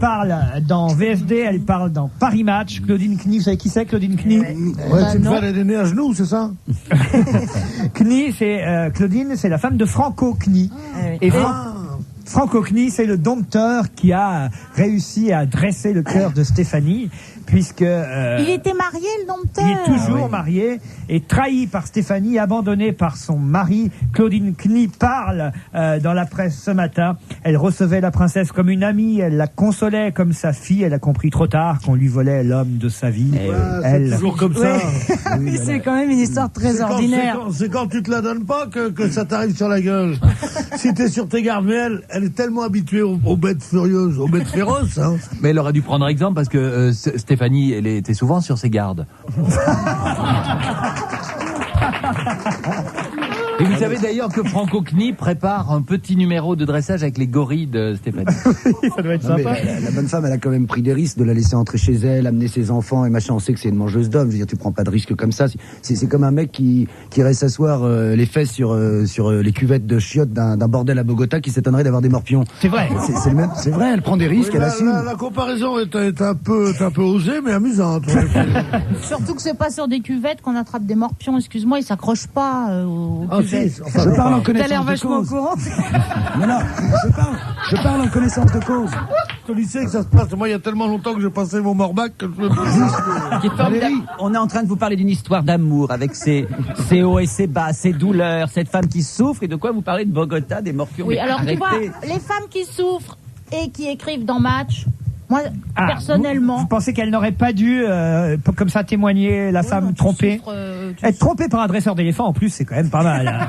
parle dans VSD, elle parle dans Paris Match. Claudine Knie, vous savez qui c'est, Claudine Knie? C'est une femme, elle est née à genoux, c'est ça? Knie, Claudine, c'est la femme de Franco Knie. Et Franco Knie, c'est le dompteur qui a réussi à dresser le cœur de Stéphanie, puisque... il était marié, le dompteur. Il est toujours marié et trahi par Stéphanie, abandonné par son mari. Claudine Knie parle dans la presse ce matin. Elle recevait la princesse comme une amie, elle la consolait comme sa fille. Elle a compris trop tard qu'on lui volait l'homme de sa vie. C'est toujours comme ça. Oui, c'est quand même une histoire très ordinaire. C'est quand tu te la donnes pas que ça t'arrive sur la gueule. Si t'es sur tes gardes, mais elle est tellement habituée aux bêtes furieuses, aux bêtes féroces. Hein. Mais elle aurait dû prendre exemple parce que Stéphanie, elle était souvent sur ses gardes. Et vous savez d'ailleurs que Franco Knie prépare un petit numéro de dressage avec les gorilles de Stéphanie. Ça doit être Non, sympa. la bonne femme, elle a quand même pris des risques de la laisser entrer chez elle, amener ses enfants et machin. On sait que c'est une mangeuse d'hommes. Je veux dire, tu prends pas de risques comme ça. C'est comme un mec qui irait s'asseoir les fesses sur les cuvettes de chiottes d'un bordel à Bogota qui s'étonnerait d'avoir des morpions. C'est vrai. C'est vrai, elle prend des risques, elle assume. La comparaison est un peu osée, mais amusante. Surtout que c'est pas sur des cuvettes qu'on attrape des morpions, excuse-moi, ils s'accrochent pas aux cuvettes. Je parle en T'as l'air connaissance de vachement au cause. courant. Non, je parle en connaissance de cause. Au lycée que ça se passe. Moi, il y a tellement longtemps que j'ai passé mon morbac que je me Qui est formidable. On est en train de vous parler d'une histoire d'amour avec ses hauts et ses bas, ses douleurs, cette femme qui souffre, et de quoi vous parlez de Bogota, des morpions. Oui, Mais alors tu arrêtez. vois, les femmes qui souffrent et qui écrivent dans Match, moi, personnellement... Vous pensez qu'elle n'aurait pas dû, comme ça, témoigner la femme non, trompée Être trompée par un dresseur d'éléphant, en plus, c'est quand même pas mal. Hein.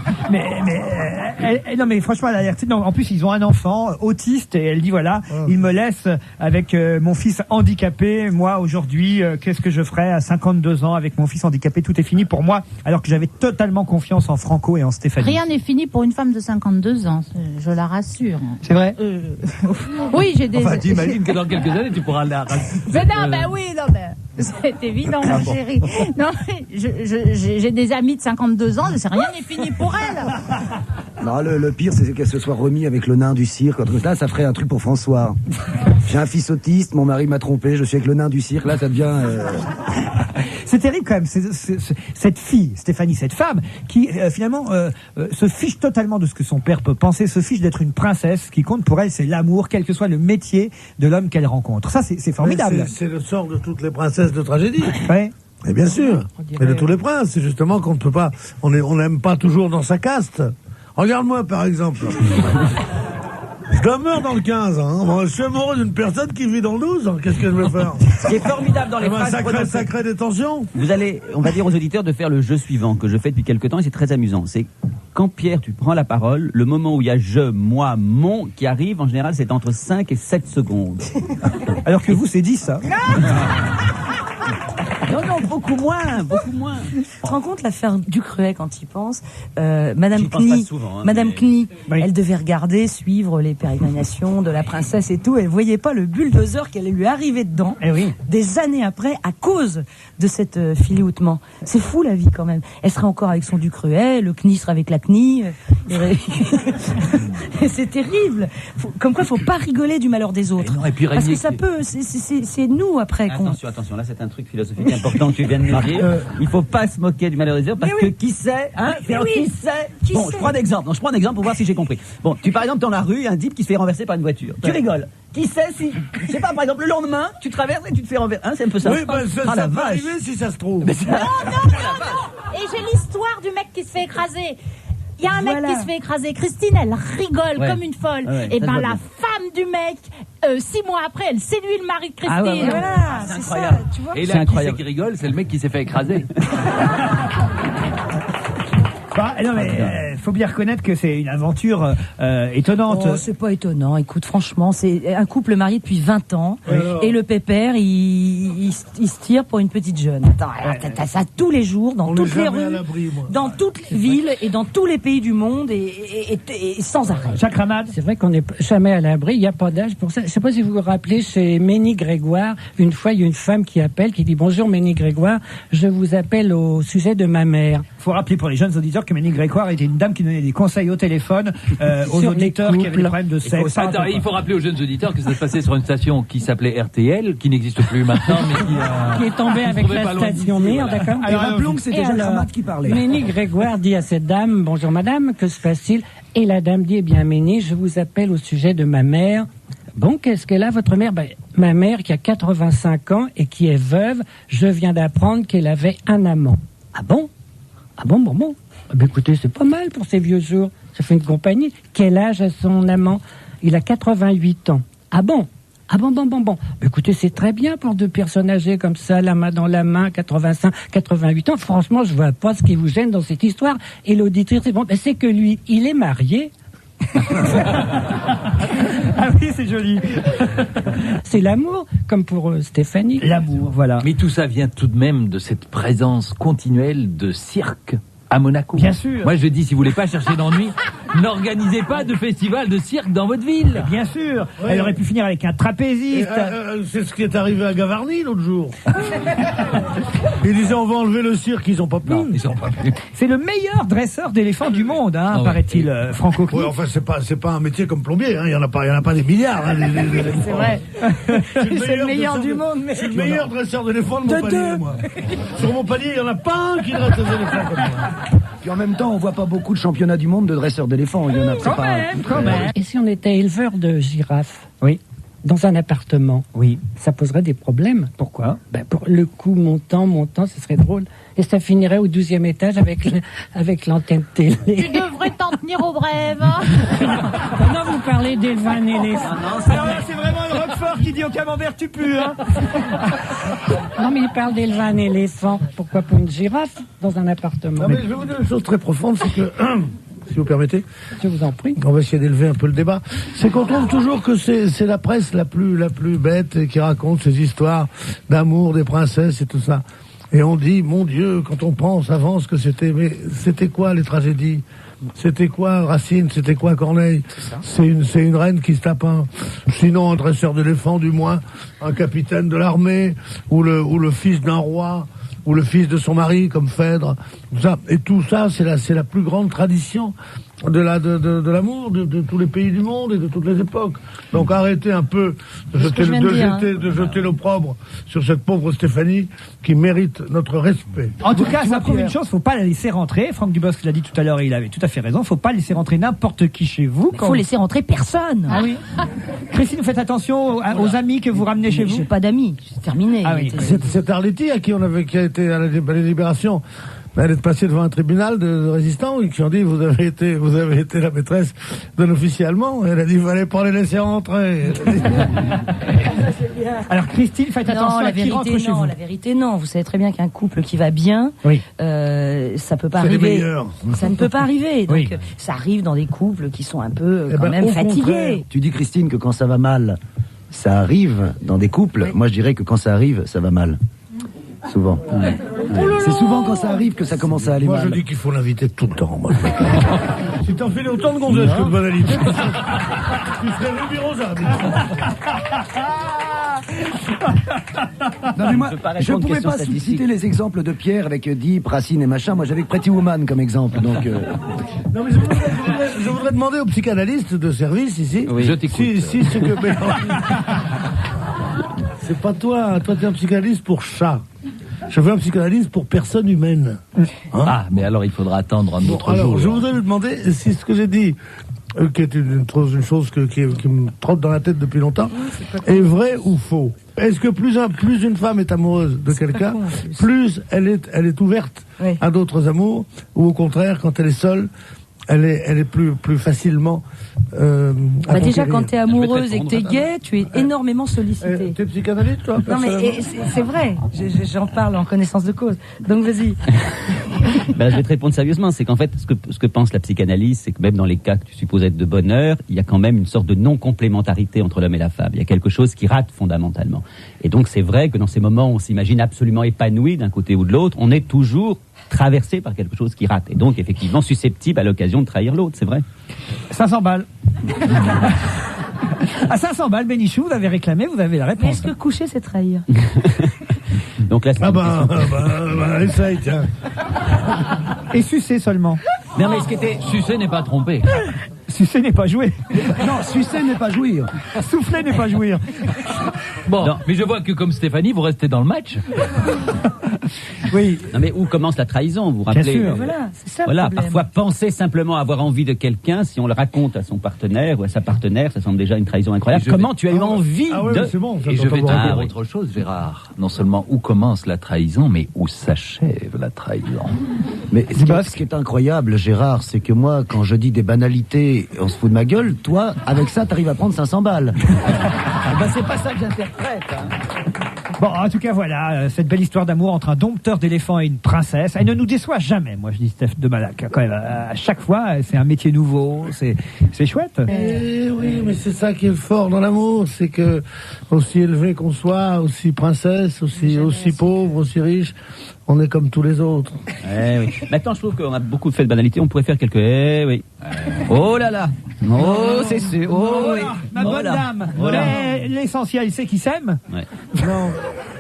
Non, mais franchement, elle a l'air... Non, en plus, ils ont un enfant autiste et elle dit, voilà, il me laisse avec mon fils handicapé. Moi, aujourd'hui, qu'est-ce que je ferais à 52 ans avec mon fils handicapé? Tout est fini pour moi, alors que j'avais totalement confiance en Franco et en Stéphanie. Rien n'est fini pour une femme de 52 ans, je la rassure. C'est vrai? Oui, j'ai des... Enfin, tu imagines que dans quelques années, tu pourras la... Mais non, ben oui, non, ben... C'est évident, ma chérie. Non, mais j'ai des amis de 52 ans, rien n'est fini pour elles. Non, le pire, c'est qu'elle se soit remis avec le nain du cirque. Là, ça ferait un truc pour François. J'ai un fils autiste, mon mari m'a trompé, je suis avec le nain du cirque. Là, ça devient... C'est terrible quand même, cette fille, Stéphanie, cette femme, qui finalement se fiche totalement de ce que son père peut penser, se fiche d'être une princesse. Ce qui compte pour elle, c'est l'amour, quel que soit le métier de l'homme qu'elle rencontre. Ça, c'est formidable. C'est le sort de toutes les princesses de tragédie. Ouais. Et bien sûr. Et de tous les princes. C'est justement qu'on ne peut pas... On n'aime pas toujours dans sa caste. Regarde-moi, par exemple. Je demeure dans le 15, hein. Moi, je suis amoureux d'une personne qui vit dans le 12. Hein. Qu'est-ce que je vais faire? Ce qui est formidable dans les phrases sacrée détention. Vous allez, on va dire aux auditeurs de faire le jeu suivant que je fais depuis quelque temps et c'est très amusant. C'est quand Pierre, tu prends la parole, le moment où il y a je, moi, mon qui arrive, en général, c'est entre 5 et 7 secondes. Alors que vous, c'est 10, hein. Non, beaucoup moins, beaucoup moins. Tu te rends compte l'affaire Ducruet quand il pense Madame J'y pense pas Knie, souvent, hein, Madame mais- Knie, Oui. elle devait regarder, suivre les pérégrinations de la princesse et tout. Elle voyait pas le bulldozer qu'elle lui arrivait dedans. Eh oui. Des années après, à cause de cette filoutement. C'est fou la vie quand même. Elle serait encore avec son Ducruet, le Knie serait avec la Knie. C'est terrible. Comme quoi, faut pas rigoler du malheur des autres. non, et puis Parce que Régnier ça qui- peut, c'est nous après qu'on. Attention, là c'est un truc philosophique important que tu viens de nous dire. Il faut pas se moquer du malheur des autres parce Mais que oui. qui sait, hein, Mais alors, oui. qui sait. Qui Bon, sait je prends un exemple. Non, je prends un exemple pour voir si j'ai compris. Bon, tu par exemple dans la rue, il y a un type qui se fait renverser par une voiture. Tu rigoles. Qui sait si, je sais pas, par exemple le lendemain, tu traverses et tu te fais renverser. Hein, c'est un peu ça. Oui, ben, ça Ah, la peut vache. arriver si ça se trouve. Non. Et j'ai l'histoire du mec qui se fait écraser. Il y a un mec Voilà. qui se fait écraser. Christine, elle rigole Ouais. comme une folle. Ouais, Et ça se ben voit la bien. femme du mec, 6 mois après, elle séduit le mari de Christine. Ah ouais. Voilà, C'est c'est incroyable. ça, tu vois. Et C'est là, qui incroyable. c'est qui rigole? C'est le mec qui s'est fait écraser. Bah, non, mais faut bien reconnaître que c'est une aventure étonnante. Oh, c'est pas étonnant. Écoute, franchement, c'est un couple marié depuis 20 ans. Et le pépère, il se tire pour une petite jeune. Attends, alors, t'as ça tous les jours, dans On toutes n'est les jamais à rues, l'abri, moi. dans toutes les villes et dans tous les pays du monde et sans arrêt. Jacques Ramad. C'est vrai qu'on n'est jamais à l'abri, il n'y a pas d'âge pour ça. Je ne sais pas si vous vous rappelez, chez Ménie Grégoire, une fois, il y a une femme qui appelle, qui dit « Bonjour Ménie Grégoire, je vous appelle au sujet de ma mère. » Faut rappeler pour les jeunes auditeurs que Ménie Grégoire était une dame qui donnait des conseils au téléphone aux Sur auditeurs les qui avaient des problèmes de sexe. Attends, il faut rappeler aux jeunes auditeurs que ça se passait sur une station qui s'appelait RTL, qui n'existe plus maintenant, mais qui est tombé avec la station mère, d'accord. Et rappelons que c'était Jacques Ramat qui parlait. Ménie Grégoire dit à cette dame, bonjour madame, que se passe-t-il? Et la dame dit, eh bien Ménie, je vous appelle au sujet de ma mère. Bon, qu'est-ce qu'elle a, votre mère? Ben, ma mère qui a 85 ans et qui est veuve, je viens d'apprendre qu'elle avait un amant. Ah bon? Ah bon. Eh ben, écoutez, c'est pas mal pour ces vieux jours. Ça fait une compagnie. Quel âge a son amant? Il a 88 ans. Ah bon? Bon. Ben, écoutez, c'est très bien pour deux personnes âgées comme ça, la main dans la main, 85, 88 ans. Franchement, je vois pas ce qui vous gêne dans cette histoire. Et l'auditrice, c'est bon, ben, c'est que lui, il est marié. Ah oui, c'est joli. C'est l'amour, comme pour Stéphanie. L'amour, voilà. Mais tout ça vient tout de même de cette présence continuelle de cirque à Monaco. Bien sûr. Moi, je dis, si vous voulez pas chercher d'ennui, n'organisez pas de festival de cirque dans votre ville. Bien sûr. Elle aurait pu finir avec un trapéziste. C'est ce qui est arrivé à Gavarnie l'autre jour. Ils disaient on va enlever le cirque, ils ont pas pu. Non, ils ont pas pu. C'est le meilleur dresseur d'éléphants du monde, hein, ouais. paraît-il, Franco Knie. Ouais, enfin c'est pas un métier comme plombier, hein. Il y en a pas des milliards. Hein, C'est vrai. C'est le meilleur du monde, mais... Je suis le meilleur dresseur d'éléphants de Montpellier, moi. Sur Montpellier, il y en a pas un qui dresse des éléphants comme moi. Puis en même temps, on voit pas beaucoup de championnats du monde de dresseurs d'éléphants. Il y en a Quand même. Et si on était éleveur de girafes? Oui. Dans un appartement? Oui. Ça poserait des problèmes. Pourquoi? Ben, pour le coup montant, ce serait drôle. Et ça finirait au 12e étage avec l'antenne télé. Tu devrais t'en tenir aux brèves. Maintenant, vous parlez d'élever un éléphant. Alors là, c'est vraiment le Roquefort qui dit au camembert tu pues, hein. Non, mais il parle d'élever un éléphant. Pourquoi pas une girafe dans un appartement? Non, mais je vais vous dire une chose très profonde, c'est que, si vous permettez, Je vous en prie. on va essayer d'élever un peu le débat, c'est qu'on trouve toujours que c'est la presse la plus bête qui raconte ces histoires d'amour des princesses et tout ça. Et on dit, mon Dieu, quand on pense avant ce que c'était, mais c'était quoi les tragédies? C'était quoi Racine? C'était quoi Corneille? C'est une reine qui se tape sinon un dresseur d'éléphant du moins, un capitaine de l'armée, ou le fils d'un roi, ou le fils de son mari comme Phèdre. Et tout ça, c'est la plus grande tradition de l'amour de tous les pays du monde et de toutes les époques. Donc arrêtez un peu de jeter l'opprobre sur cette pauvre Stéphanie qui mérite notre respect. En tout cas, ça prouve une chose, faut pas la laisser rentrer. Franck Dubosc l'a dit tout à l'heure et il avait tout à fait raison. Faut pas laisser rentrer n'importe qui chez vous. Il faut laisser rentrer personne. Ah oui. Christine, vous faites attention aux amis que vous ramenez chez vous. J'ai pas d'amis, c'est terminé. Ah oui. C'est Arletty qui a été à la Libération. Elle est passée devant un tribunal de résistants qui ont dit vous avez été la maîtresse d'un officier allemand. Elle a dit il fallait pas les laisser rentrer. Alors Christine, faites attention à qui rentre chez vous. La vérité, non. Vous savez très bien qu'un couple qui va bien, Oui. ça peut pas C'est les arriver. meilleurs. Ça ne peut pas arriver. Donc, Oui. ça arrive dans des couples qui sont un peu Eh quand ben, même au fatigués. contraire. Tu dis, Christine, que quand ça va mal, ça arrive dans des couples. Moi, je dirais que quand ça arrive, ça va mal. Souvent. C'est souvent quand ça arrive que ça commence à aller Moi mal. je dis qu'il faut l'inviter tout le temps. Moi. Si t'en fais autant de gonzesses que de banalités, tu serais Ruby Rosa. Non, mais moi, Je peux pas je répondre pouvais question pas statistique. citer les exemples de Pierre avec Deep, Racine et machin. Moi, j'avais Pretty Woman comme exemple. Donc, Non mais je voudrais demander au psychanalyste de service ici. Oui, je t'écoute. Si ce que. Mais c'est pas toi. Toi t'es un psychanalyste pour chat. Je veux un psychanalyste pour personne humaine. Hein Ah, mais alors il faudra attendre un Bon, autre alors, jour. je voudrais lui demander si ce que j'ai dit, qui est une chose qui me trotte dans la tête depuis longtemps, est vrai ou faux. Est-ce que plus une femme est amoureuse de quelqu'un, plus elle est ouverte Oui. à d'autres amours, ou au contraire, quand elle est seule, elle est plus facilement. Bah déjà, quand tu es vais te amoureuse et que tu es répondre, gay, tu es énormément sollicité. T'es psychanalyste, toi? Non, mais c'est vrai. J'en parle en connaissance de cause. Donc, vas-y. Ben, je vais te répondre sérieusement. C'est qu'en fait, ce que pense la psychanalyse, c'est que même dans les cas que tu supposes être de bonheur, il y a quand même une sorte de non-complémentarité entre l'homme et la femme. Il y a quelque chose qui rate fondamentalement. Et donc, c'est vrai que dans ces moments où on s'imagine absolument épanoui d'un côté ou de l'autre, on est toujours traversé par quelque chose qui rate. Et donc, effectivement, susceptible à l'occasion de trahir l'autre, c'est vrai. 500 balles. À 500 balles, Bénichou, vous avez réclamé, vous avez la Mais réponse. est-ce que coucher, c'est trahir? Donc là, c'est Ah une question- essaye, tiens. Et sucer seulement. Non, mais ce qui était sucé n'est pas trompé. Sucer n'est pas jouer. Non, sucer n'est pas jouir. Souffler n'est pas jouir. Bon, mais je vois que comme Stéphanie, vous restez dans le match. Oui. Non mais où commence la trahison, vous vous Bien rappelez sûr. Voilà, c'est ça Voilà, le problème. parfois penser simplement avoir envie de quelqu'un, si on le raconte à son partenaire ou à sa partenaire, ça semble déjà une trahison incroyable. Et je Comment vais- tu as eu envie Ah ouais, de... mais c'est bon. Et je vais te t'entends dire pas. autre chose, Gérard. Non seulement où commence la trahison, mais où s'achève la trahison. Mais ce qui est incroyable, Gérard, c'est que moi, quand je dis des banalités, on se fout de ma gueule, toi, avec ça, t'arrives à prendre 500 balles. Ben, c'est pas ça que j'interprète. Hein. Bon, en tout cas, voilà, cette belle histoire d'amour entre un dompteur d'éléphants et une princesse. Elle ne nous déçoit jamais, moi, je dis Steph de Malac. Quand même, à chaque fois, c'est un métier nouveau, c'est chouette. Eh oui, mais c'est ça qui est fort dans l'amour, c'est que aussi élevé qu'on soit, aussi princesse, aussi pauvre, aussi riche, on est comme tous les autres. Eh oui. Maintenant, je trouve qu'on a beaucoup fait de banalités, on pourrait faire quelques... Eh oui. Oh là là. Oh, c'est sûr. Oh oui. Ma bonne Voilà. dame. Voilà. Mais l'essentiel, c'est qu'ils s'aiment. Ouais. Non,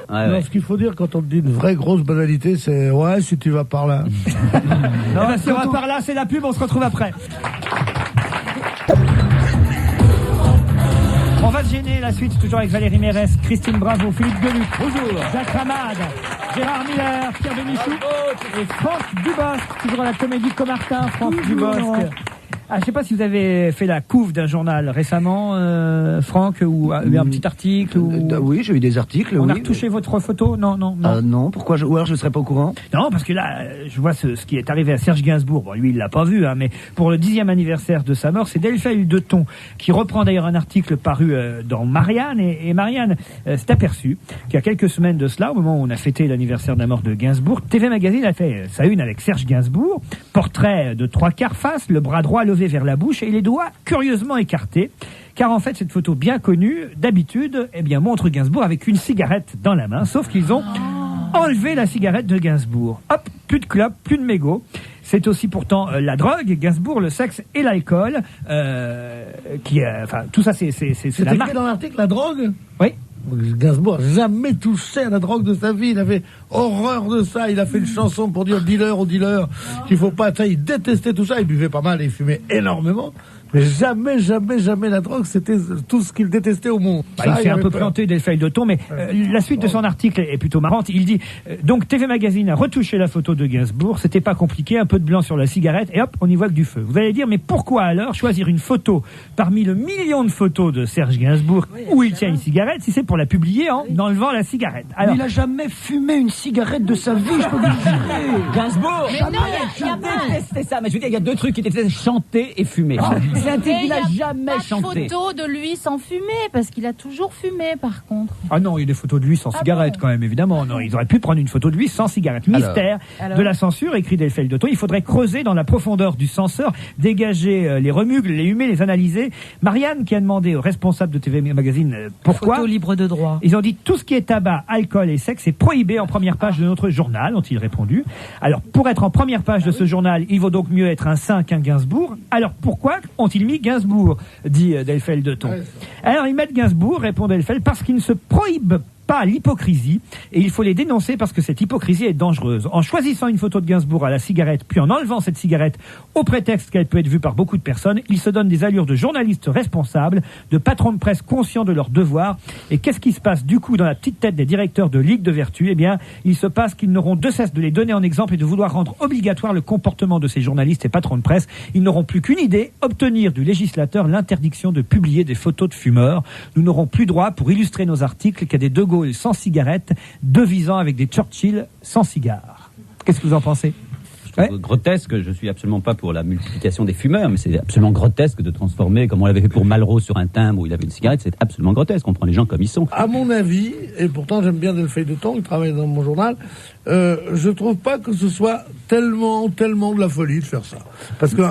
Ouais, non, ouais. ce qu'il faut dire quand on te dit une vraie grosse banalité, c'est ouais, si tu vas par là. Eh ben, si on va par là, c'est la pub, on se retrouve après. On va se gêner, la suite, toujours avec Valérie Mérès, Christine Bravo, Philippe Deluc, bonjour, Jacques Ramade, Gérard Miller, Pierre Bénichou et Franck Dubosc, toujours à la Comédie Comartin, Franck Dubosc. Ah, je sais pas si vous avez fait la couve d'un journal récemment, Franck, ou un petit article, ou... Oui, j'ai eu des articles. On a oui. retouché votre photo? Non, non, non. Non, pourquoi ou alors je ne serais pas au courant. Non, parce que là, je vois ce qui est arrivé à Serge Gainsbourg. Bon, lui, il l'a pas vu, hein, mais pour le 10e anniversaire de sa mort, c'est Delphine de Thon qui reprend d'ailleurs un article paru dans Marianne. Et Marianne s'est aperçue qu'il y a quelques semaines de cela, au moment où on a fêté l'anniversaire de la mort de Gainsbourg, TV Magazine a fait sa une avec Serge Gainsbourg, portrait de 3/4 face, le bras droit levé vers la bouche et les doigts curieusement écartés. Car en fait, cette photo bien connue, d'habitude, eh bien, montre Gainsbourg avec une cigarette dans la main, sauf qu'ils ont enlevé la cigarette de Gainsbourg. Hop, plus de clope, plus de mégots. C'est aussi pourtant la drogue, Gainsbourg, le sexe et l'alcool, enfin, tout ça, c'est C'est la écrit marque. dans l'article, la drogue. Oui. Gainsbourg n'a jamais touché à la drogue de sa vie. Il avait horreur de ça. Il a fait une chanson pour dire dealer aux dealers qu'il faut pas. Ça, il détestait tout ça. Il buvait pas mal et il fumait énormément. Mais jamais, jamais, jamais la drogue. C'était tout ce qu'il détestait au monde. Bah, Ça, il s'est un avait peu peur. planté Delphine de Thon, mais la suite de son article est plutôt marrante. Il dit donc TV Magazine a retouché la photo de Gainsbourg, c'était pas compliqué, un peu de blanc sur la cigarette et hop, on y voit que du feu. Vous allez dire mais pourquoi alors choisir une photo parmi le million de photos de Serge Gainsbourg où il tient une cigarette si c'est pour la publier en enlevant la cigarette. Alors, il a jamais fumé une cigarette de sa vie, je peux vous le jurer. Gainsbourg, Mais non, il y a pas. détestait ça, mais je veux dire, il y a deux trucs qui détestaient, chanter et fumer. C'est un type Mais qui il y n'a a jamais pas de chanté. photo de lui sans fumer, parce qu'il a toujours fumé, par contre. ah non, il y a des photos de lui sans cigarette bon quand même, évidemment. Non, ils auraient pu prendre une photo de lui sans cigarette. Mystère Alors de la censure, écrit Delphine de Thon. Il faudrait creuser dans la profondeur du censeur, dégager les remugles, les humer, les analyser. Marianne qui a demandé aux responsables de TV Magazine pourquoi. Photo libre de droit. Ils ont dit tout ce qui est tabac, alcool et sexe est prohibé en première page de notre journal, ont-ils répondu. Alors, pour être en première page de ce journal, il vaut donc mieux être un saint qu'un Gainsbourg. Alors, pourquoi ont-ils mis Gainsbourg, dit Delphine de Thon. Alors, ils mettent Gainsbourg, répond Delphine, parce qu'il ne se prohibe pas l'hypocrisie, et il faut les dénoncer parce que cette hypocrisie est dangereuse. En choisissant une photo de Gainsbourg à la cigarette, puis en enlevant cette cigarette au prétexte qu'elle peut être vue par beaucoup de personnes, il se donne des allures de journalistes responsables, de patrons de presse conscients de leurs devoirs. Et qu'est-ce qui se passe du coup dans la petite tête des directeurs de Ligue de Vertu? Eh bien, il se passe qu'ils n'auront de cesse de les donner en exemple et de vouloir rendre obligatoire le comportement de ces journalistes et patrons de presse. Ils n'auront plus qu'une idée, obtenir du législateur l'interdiction de publier des photos de fumeurs. Nous n'aurons plus droit, pour illustrer nos articles, qu'à des De Gaulle sans cigarette, devisant avec des Churchill sans cigare. Qu'est-ce que vous en pensez? Je trouve grotesque, je suis absolument pas pour la multiplication des fumeurs, mais c'est absolument grotesque de transformer, comme on l'avait fait pour Malraux sur un timbre où il avait une cigarette, c'est absolument grotesque, on prend les gens comme ils sont. À mon avis, et pourtant j'aime bien Delphine de Thon, il travaille dans mon journal, je trouve pas que ce soit tellement de la folie de faire ça. Parce que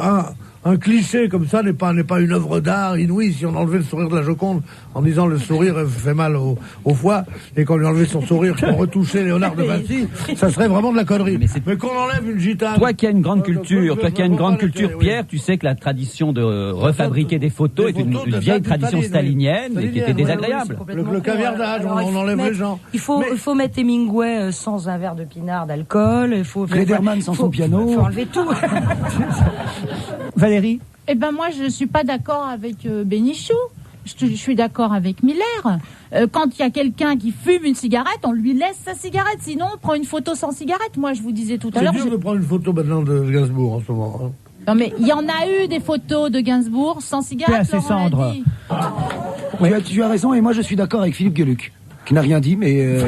un cliché comme ça n'est pas une œuvre d'art inouïe. Si on enlevait le sourire de la Joconde en disant le sourire fait mal au foie, et qu'on lui enlevait son sourire, qu'on retouchait Léonard de Vinci, ça serait vraiment de la connerie. Mais qu'on enlève une gitane. Toi qui as une grande culture, Pierre, tu sais que la tradition de refabriquer des photos est une vieille tradition stalinienne et qui était désagréable. Le caviardage, on enlève les gens. Il faut mettre Hemingway sans un verre de pinard d'alcool. Il faut Klederman sans son piano. Il faut enlever tout. Valérie? Eh ben moi, je suis pas d'accord avec Bénichou. Je suis d'accord avec Miller. Quand il y a quelqu'un qui fume une cigarette, on lui laisse sa cigarette. Sinon, on prend une photo sans cigarette. Moi, je vous disais tout à l'heure. C'est dur de prendre une photo maintenant de Gainsbourg en ce moment. Hein. Non, mais il y en a eu des photos de Gainsbourg sans cigarette. C'est assez Laurent l'a cendre. dit. Tu as raison, et moi je suis d'accord avec Philippe Gueluc, qui n'a rien dit, mais...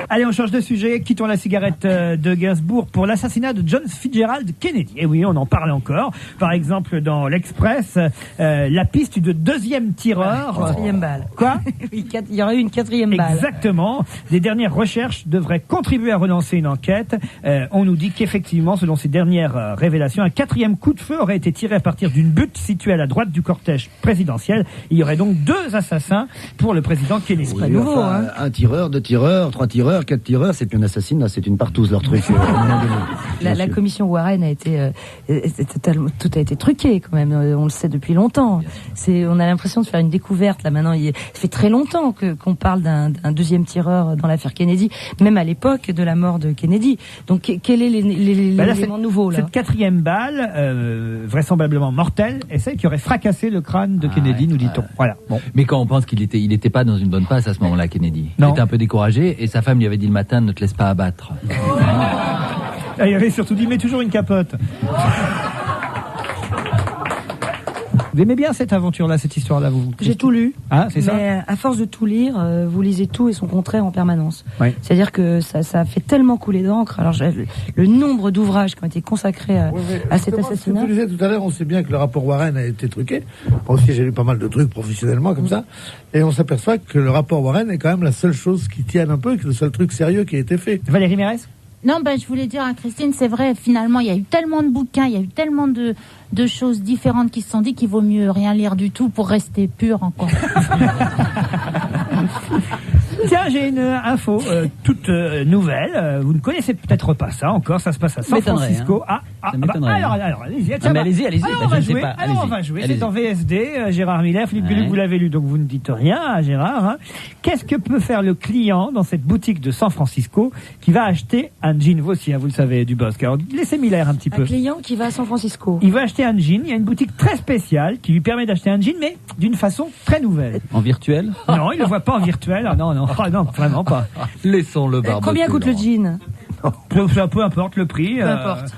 Allez, on change de sujet. Quittons la cigarette de Gainsbourg pour l'assassinat de John Fitzgerald Kennedy. Et oui, on en parle encore. Par exemple, dans l'Express, la piste de deuxième tireur. Quatrième balle. Quoi? Il y aurait eu une quatrième balle. Exactement. Des dernières recherches devraient contribuer à relancer une enquête. On nous dit qu'effectivement, selon ces dernières révélations, un quatrième coup de feu aurait été tiré à partir d'une butte située à la droite du cortège présidentiel. Il y aurait donc 2 assassins pour le président Kennedy. C'est pas nouveau, hein. Un tireur, 2 tireurs, 3 tireurs, 4 tireurs, c'est plus un assassinat, c'est une partouze leur truc. La commission Warren a été tout a été truqué quand même. On le sait depuis longtemps. On a l'impression de faire une découverte là maintenant. Ça fait très longtemps qu'on parle d'un deuxième tireur dans l'affaire Kennedy, même à l'époque de la mort de Kennedy. Donc quel est l'élément nouveau là? Cette quatrième balle, vraisemblablement mortelle, est celle qui aurait fracassé le crâne de Kennedy, nous dit-on. Voilà. Bon. Mais quand on pense qu'il était pas dans une bonne passe à ce moment-là, Kennedy. Non. Il était un peu découragé et sa femme lui avait dit le matin, ne te laisse pas abattre. Il avait surtout dit, mets toujours une capote. Vous aimez bien cette aventure-là, cette histoire-là, vous? J'ai tout lu. Ah, c'est ça. Mais à force de tout lire, vous lisez tout et son contraire en permanence. Oui. C'est-à-dire que ça fait tellement couler d'encre. Alors le nombre d'ouvrages qui ont été consacrés à cet assassinat. Comme tu disais tout à l'heure, on sait bien que le rapport Warren a été truqué. Moi aussi, j'ai lu pas mal de trucs professionnellement comme ça. Et on s'aperçoit que le rapport Warren est quand même la seule chose qui tienne un peu, que le seul truc sérieux qui a été fait. Valérie Mérès? Non, je voulais dire à Christine, c'est vrai, finalement, il y a eu tellement de bouquins, il y a eu tellement de choses différentes qui se sont dit qu'il vaut mieux rien lire du tout pour rester pur encore. Tiens, j'ai une info toute nouvelle. Vous ne connaissez peut-être pas ça encore. Ça se passe à San Francisco. Hein. Alors, allez-y. Allez-y. Alors, on va jouer. C'est en VSD. Gérard Miller, Philippe Gueluc, vous l'avez lu, donc vous ne dites rien à Gérard. Hein. Qu'est-ce que peut faire le client dans cette boutique de San Francisco qui va acheter un jean? Vous aussi, hein, vous le savez, du Bosque. Alors, laissez Miller un petit peu. Un client qui va à San Francisco. Il va acheter un jean. Il y a une boutique très spéciale qui lui permet d'acheter un jean, mais d'une façon très nouvelle. En virtuel? Non, il ne le voit pas en virtuel. Ah, non, vraiment pas. Laissons-le barbe. Combien coûte le jean? Peu importe le prix.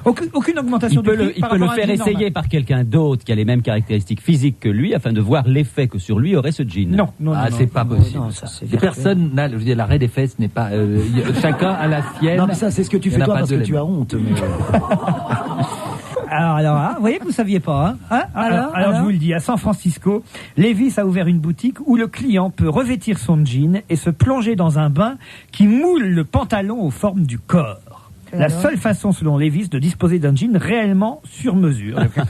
Aucune augmentation de prix. Il peut le faire essayer par quelqu'un d'autre qui a les mêmes caractéristiques physiques que lui, afin de voir l'effet que sur lui aurait ce jean. Non. C'est pas possible. Personne n'a, je veux dire, l'arrêt des fesses n'est pas. Chacun a la sienne. Non, mais ça, c'est ce que tu fais toi parce que tu as honte. Mais... Alors, hein, vous voyez que vous saviez pas, hein, alors je vous le dis, à San Francisco, Levi's a ouvert une boutique où le client peut revêtir son jean et se plonger dans un bain qui moule le pantalon aux formes du corps. La seule façon, selon Levi's, de disposer d'un jean réellement sur mesure. Attends.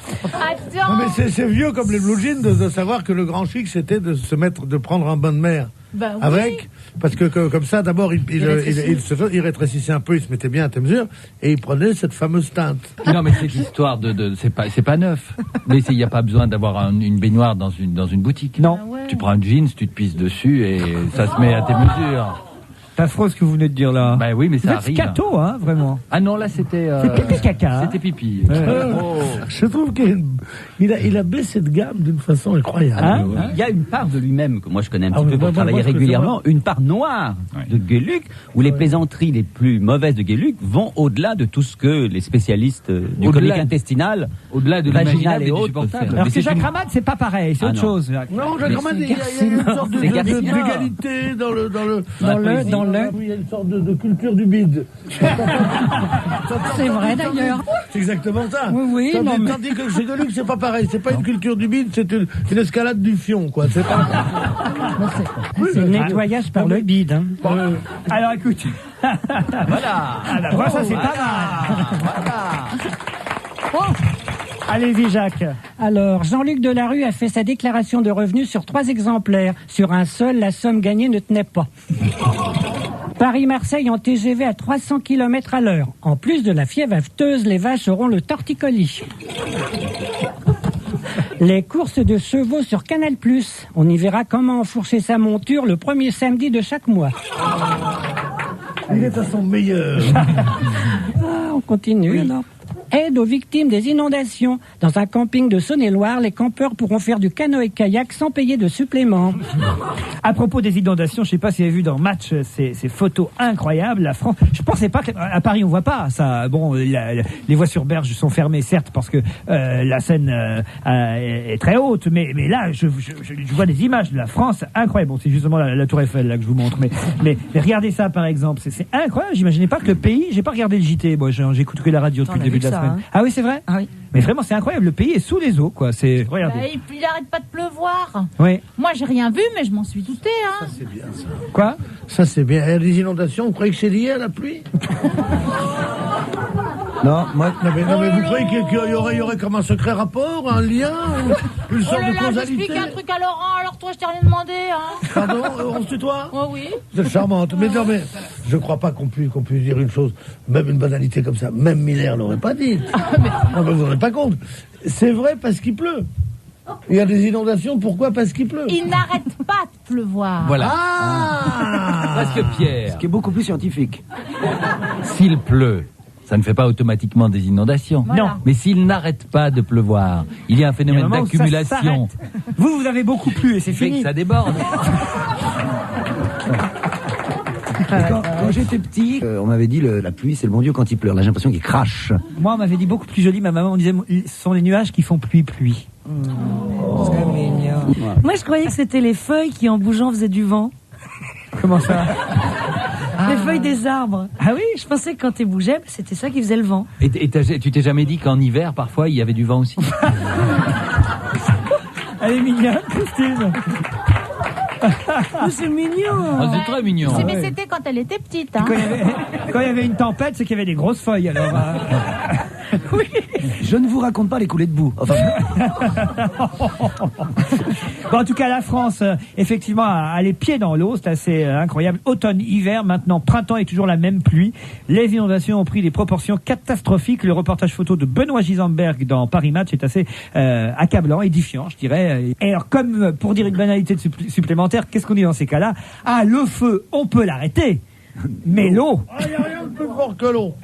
Non, mais c'est vieux comme les blue jeans de savoir que le grand chic, c'était de prendre un bain de mer. Avec, parce que comme ça, d'abord, il rétrécissait un peu, il se mettait bien à tes mesures, et il prenait cette fameuse teinte. Non, mais cette histoire c'est pas neuf. Mais il n'y a pas besoin d'avoir une baignoire dans une boutique. Non. Tu prends un jeans, tu te pisses dessus, et ça se met à tes mesures. C'est affreux ce que vous venez de dire là. Bah oui, mais ça arrive. C'est scato, hein, vraiment. Ah non, là c'était. C'est pipi caca. C'était pipi. Je trouve qu'il a baissé de gamme d'une façon incroyable. Il y a une part de lui-même que moi je connais un petit peu pour travailler régulièrement, une part noire de Gueluc, où les plaisanteries les plus mauvaises de Gueluc vont au-delà de tout ce que les spécialistes du colique intestinal, au-delà de vaginal et autres peuvent faire. Alors que Jacques Ramade, c'est pas pareil, c'est autre chose. Non, Jacques Ramade, il y a une sorte d'égalité dans le. Il y a une sorte de culture du bide. C'est vrai d'ailleurs. C'est exactement ça. Oui, tandis que chez Gueluc, c'est pas pareil. C'est pas une culture du bide, c'est une escalade du fion, quoi. C'est pas. C'est le nettoyage par le bide. Hein. Alors écoute. Voilà. Ça c'est pas mal. Voilà. Allez-y, Jacques. Alors, Jean-Luc Delarue a fait sa déclaration de revenus sur 3 exemplaires. Sur un seul, la somme gagnée ne tenait pas. Paris-Marseille en TGV à 300 km à l'heure. En plus de la fièvre afteuse, les vaches auront le torticolis. Les courses de chevaux sur Canal+. On y verra comment enfourcher sa monture le premier samedi de chaque mois. Il est à son meilleur. On continue alors. Aide aux victimes des inondations. Dans un camping de Saône-et-Loire, les campeurs pourront faire du canoë-kayak sans payer de supplément. À propos des inondations, je ne sais pas si vous avez vu dans Match ces photos incroyables. La France, je pensais pas qu'à Paris on voit pas ça. Bon, les voies sur berge sont fermées certes parce que la Seine est très haute, mais là je vois des images de la France incroyables. Bon, c'est justement la Tour Eiffel là que je vous montre, mais regardez ça par exemple, c'est incroyable. J'imaginais pas que le pays, j'ai pas regardé le JT, moi j'écoute que la radio depuis le début de la semaine. Ah oui, c'est vrai. Ah oui. Mais vraiment, c'est incroyable. Le pays est sous les eaux, quoi. C'est regardez. Bah, il arrête pas de pleuvoir. Oui. Moi, j'ai rien vu, mais je m'en suis douté. Hein. Ça, c'est bien, ça. Quoi? Ça, c'est bien. Et les inondations, vous croyez que c'est lié à la pluie? Non, moi. Non, mais vous croyez qu'il y aurait comme un secret rapport, un lien, une sorte de causalité? J'explique un truc à Laurent, alors toi, je t'ai rien demandé. Hein. Pardon, on se tutoie? Oh, oui. Vous êtes charmante. Mais non, mais je crois pas qu'on puisse dire une chose, même une banalité comme ça. Même Miller l'aurait pas dit. Non, mais vous n'en rendez pas compte. C'est vrai parce qu'il pleut. Il y a des inondations, pourquoi? Parce qu'il pleut. Il n'arrête pas de pleuvoir. Voilà. Ah Parce que Pierre, Ce qui est beaucoup plus scientifique. s'il pleut, ça ne fait pas automatiquement des inondations. Voilà. Non. Mais s'il n'arrête pas de pleuvoir, il y a un Il y a phénomène un moment où ça d'accumulation. s'arrête. Vous avez beaucoup plu et c'est Qui fait fini. que ça déborde. Quand j'étais petit, on m'avait dit la pluie, c'est le bon Dieu quand il pleure. Là, j'ai l'impression qu'il crache. Moi, on m'avait dit beaucoup plus joli. Ma maman me disait, ce sont les nuages qui font pluie. C'est mignon. Moi, je croyais que c'était les feuilles qui, en bougeant, faisaient du vent. Comment ça? Les feuilles des arbres. Ah oui? Je pensais que quand tu bougeais, c'était ça qui faisait le vent. Et tu t'es jamais dit qu'en hiver, parfois, il y avait du vent aussi? Elle est mignonne, Christine. Oh, c'est mignon. Ah, c'est très mignon. Mais c'était quand elle était petite. Hein. Quand il y avait une tempête, c'est qu'il y avait des grosses feuilles. Alors, oui. Je ne vous raconte pas les coulées de boue. Enfin, Bon, en tout cas, la France, effectivement, a les pieds dans l'eau. C'est assez incroyable. Automne, hiver, maintenant printemps et toujours la même pluie. Les inondations ont pris des proportions catastrophiques. Le reportage photo de Benoît Gisemberg dans Paris Match est assez accablant, édifiant, je dirais. Et alors, comme pour dire une banalité supplémentaire, qu'est-ce qu'on dit dans ces cas-là? Ah, le feu, on peut l'arrêter. Mais l'eau... il n'y a rien de plus fort que l'eau.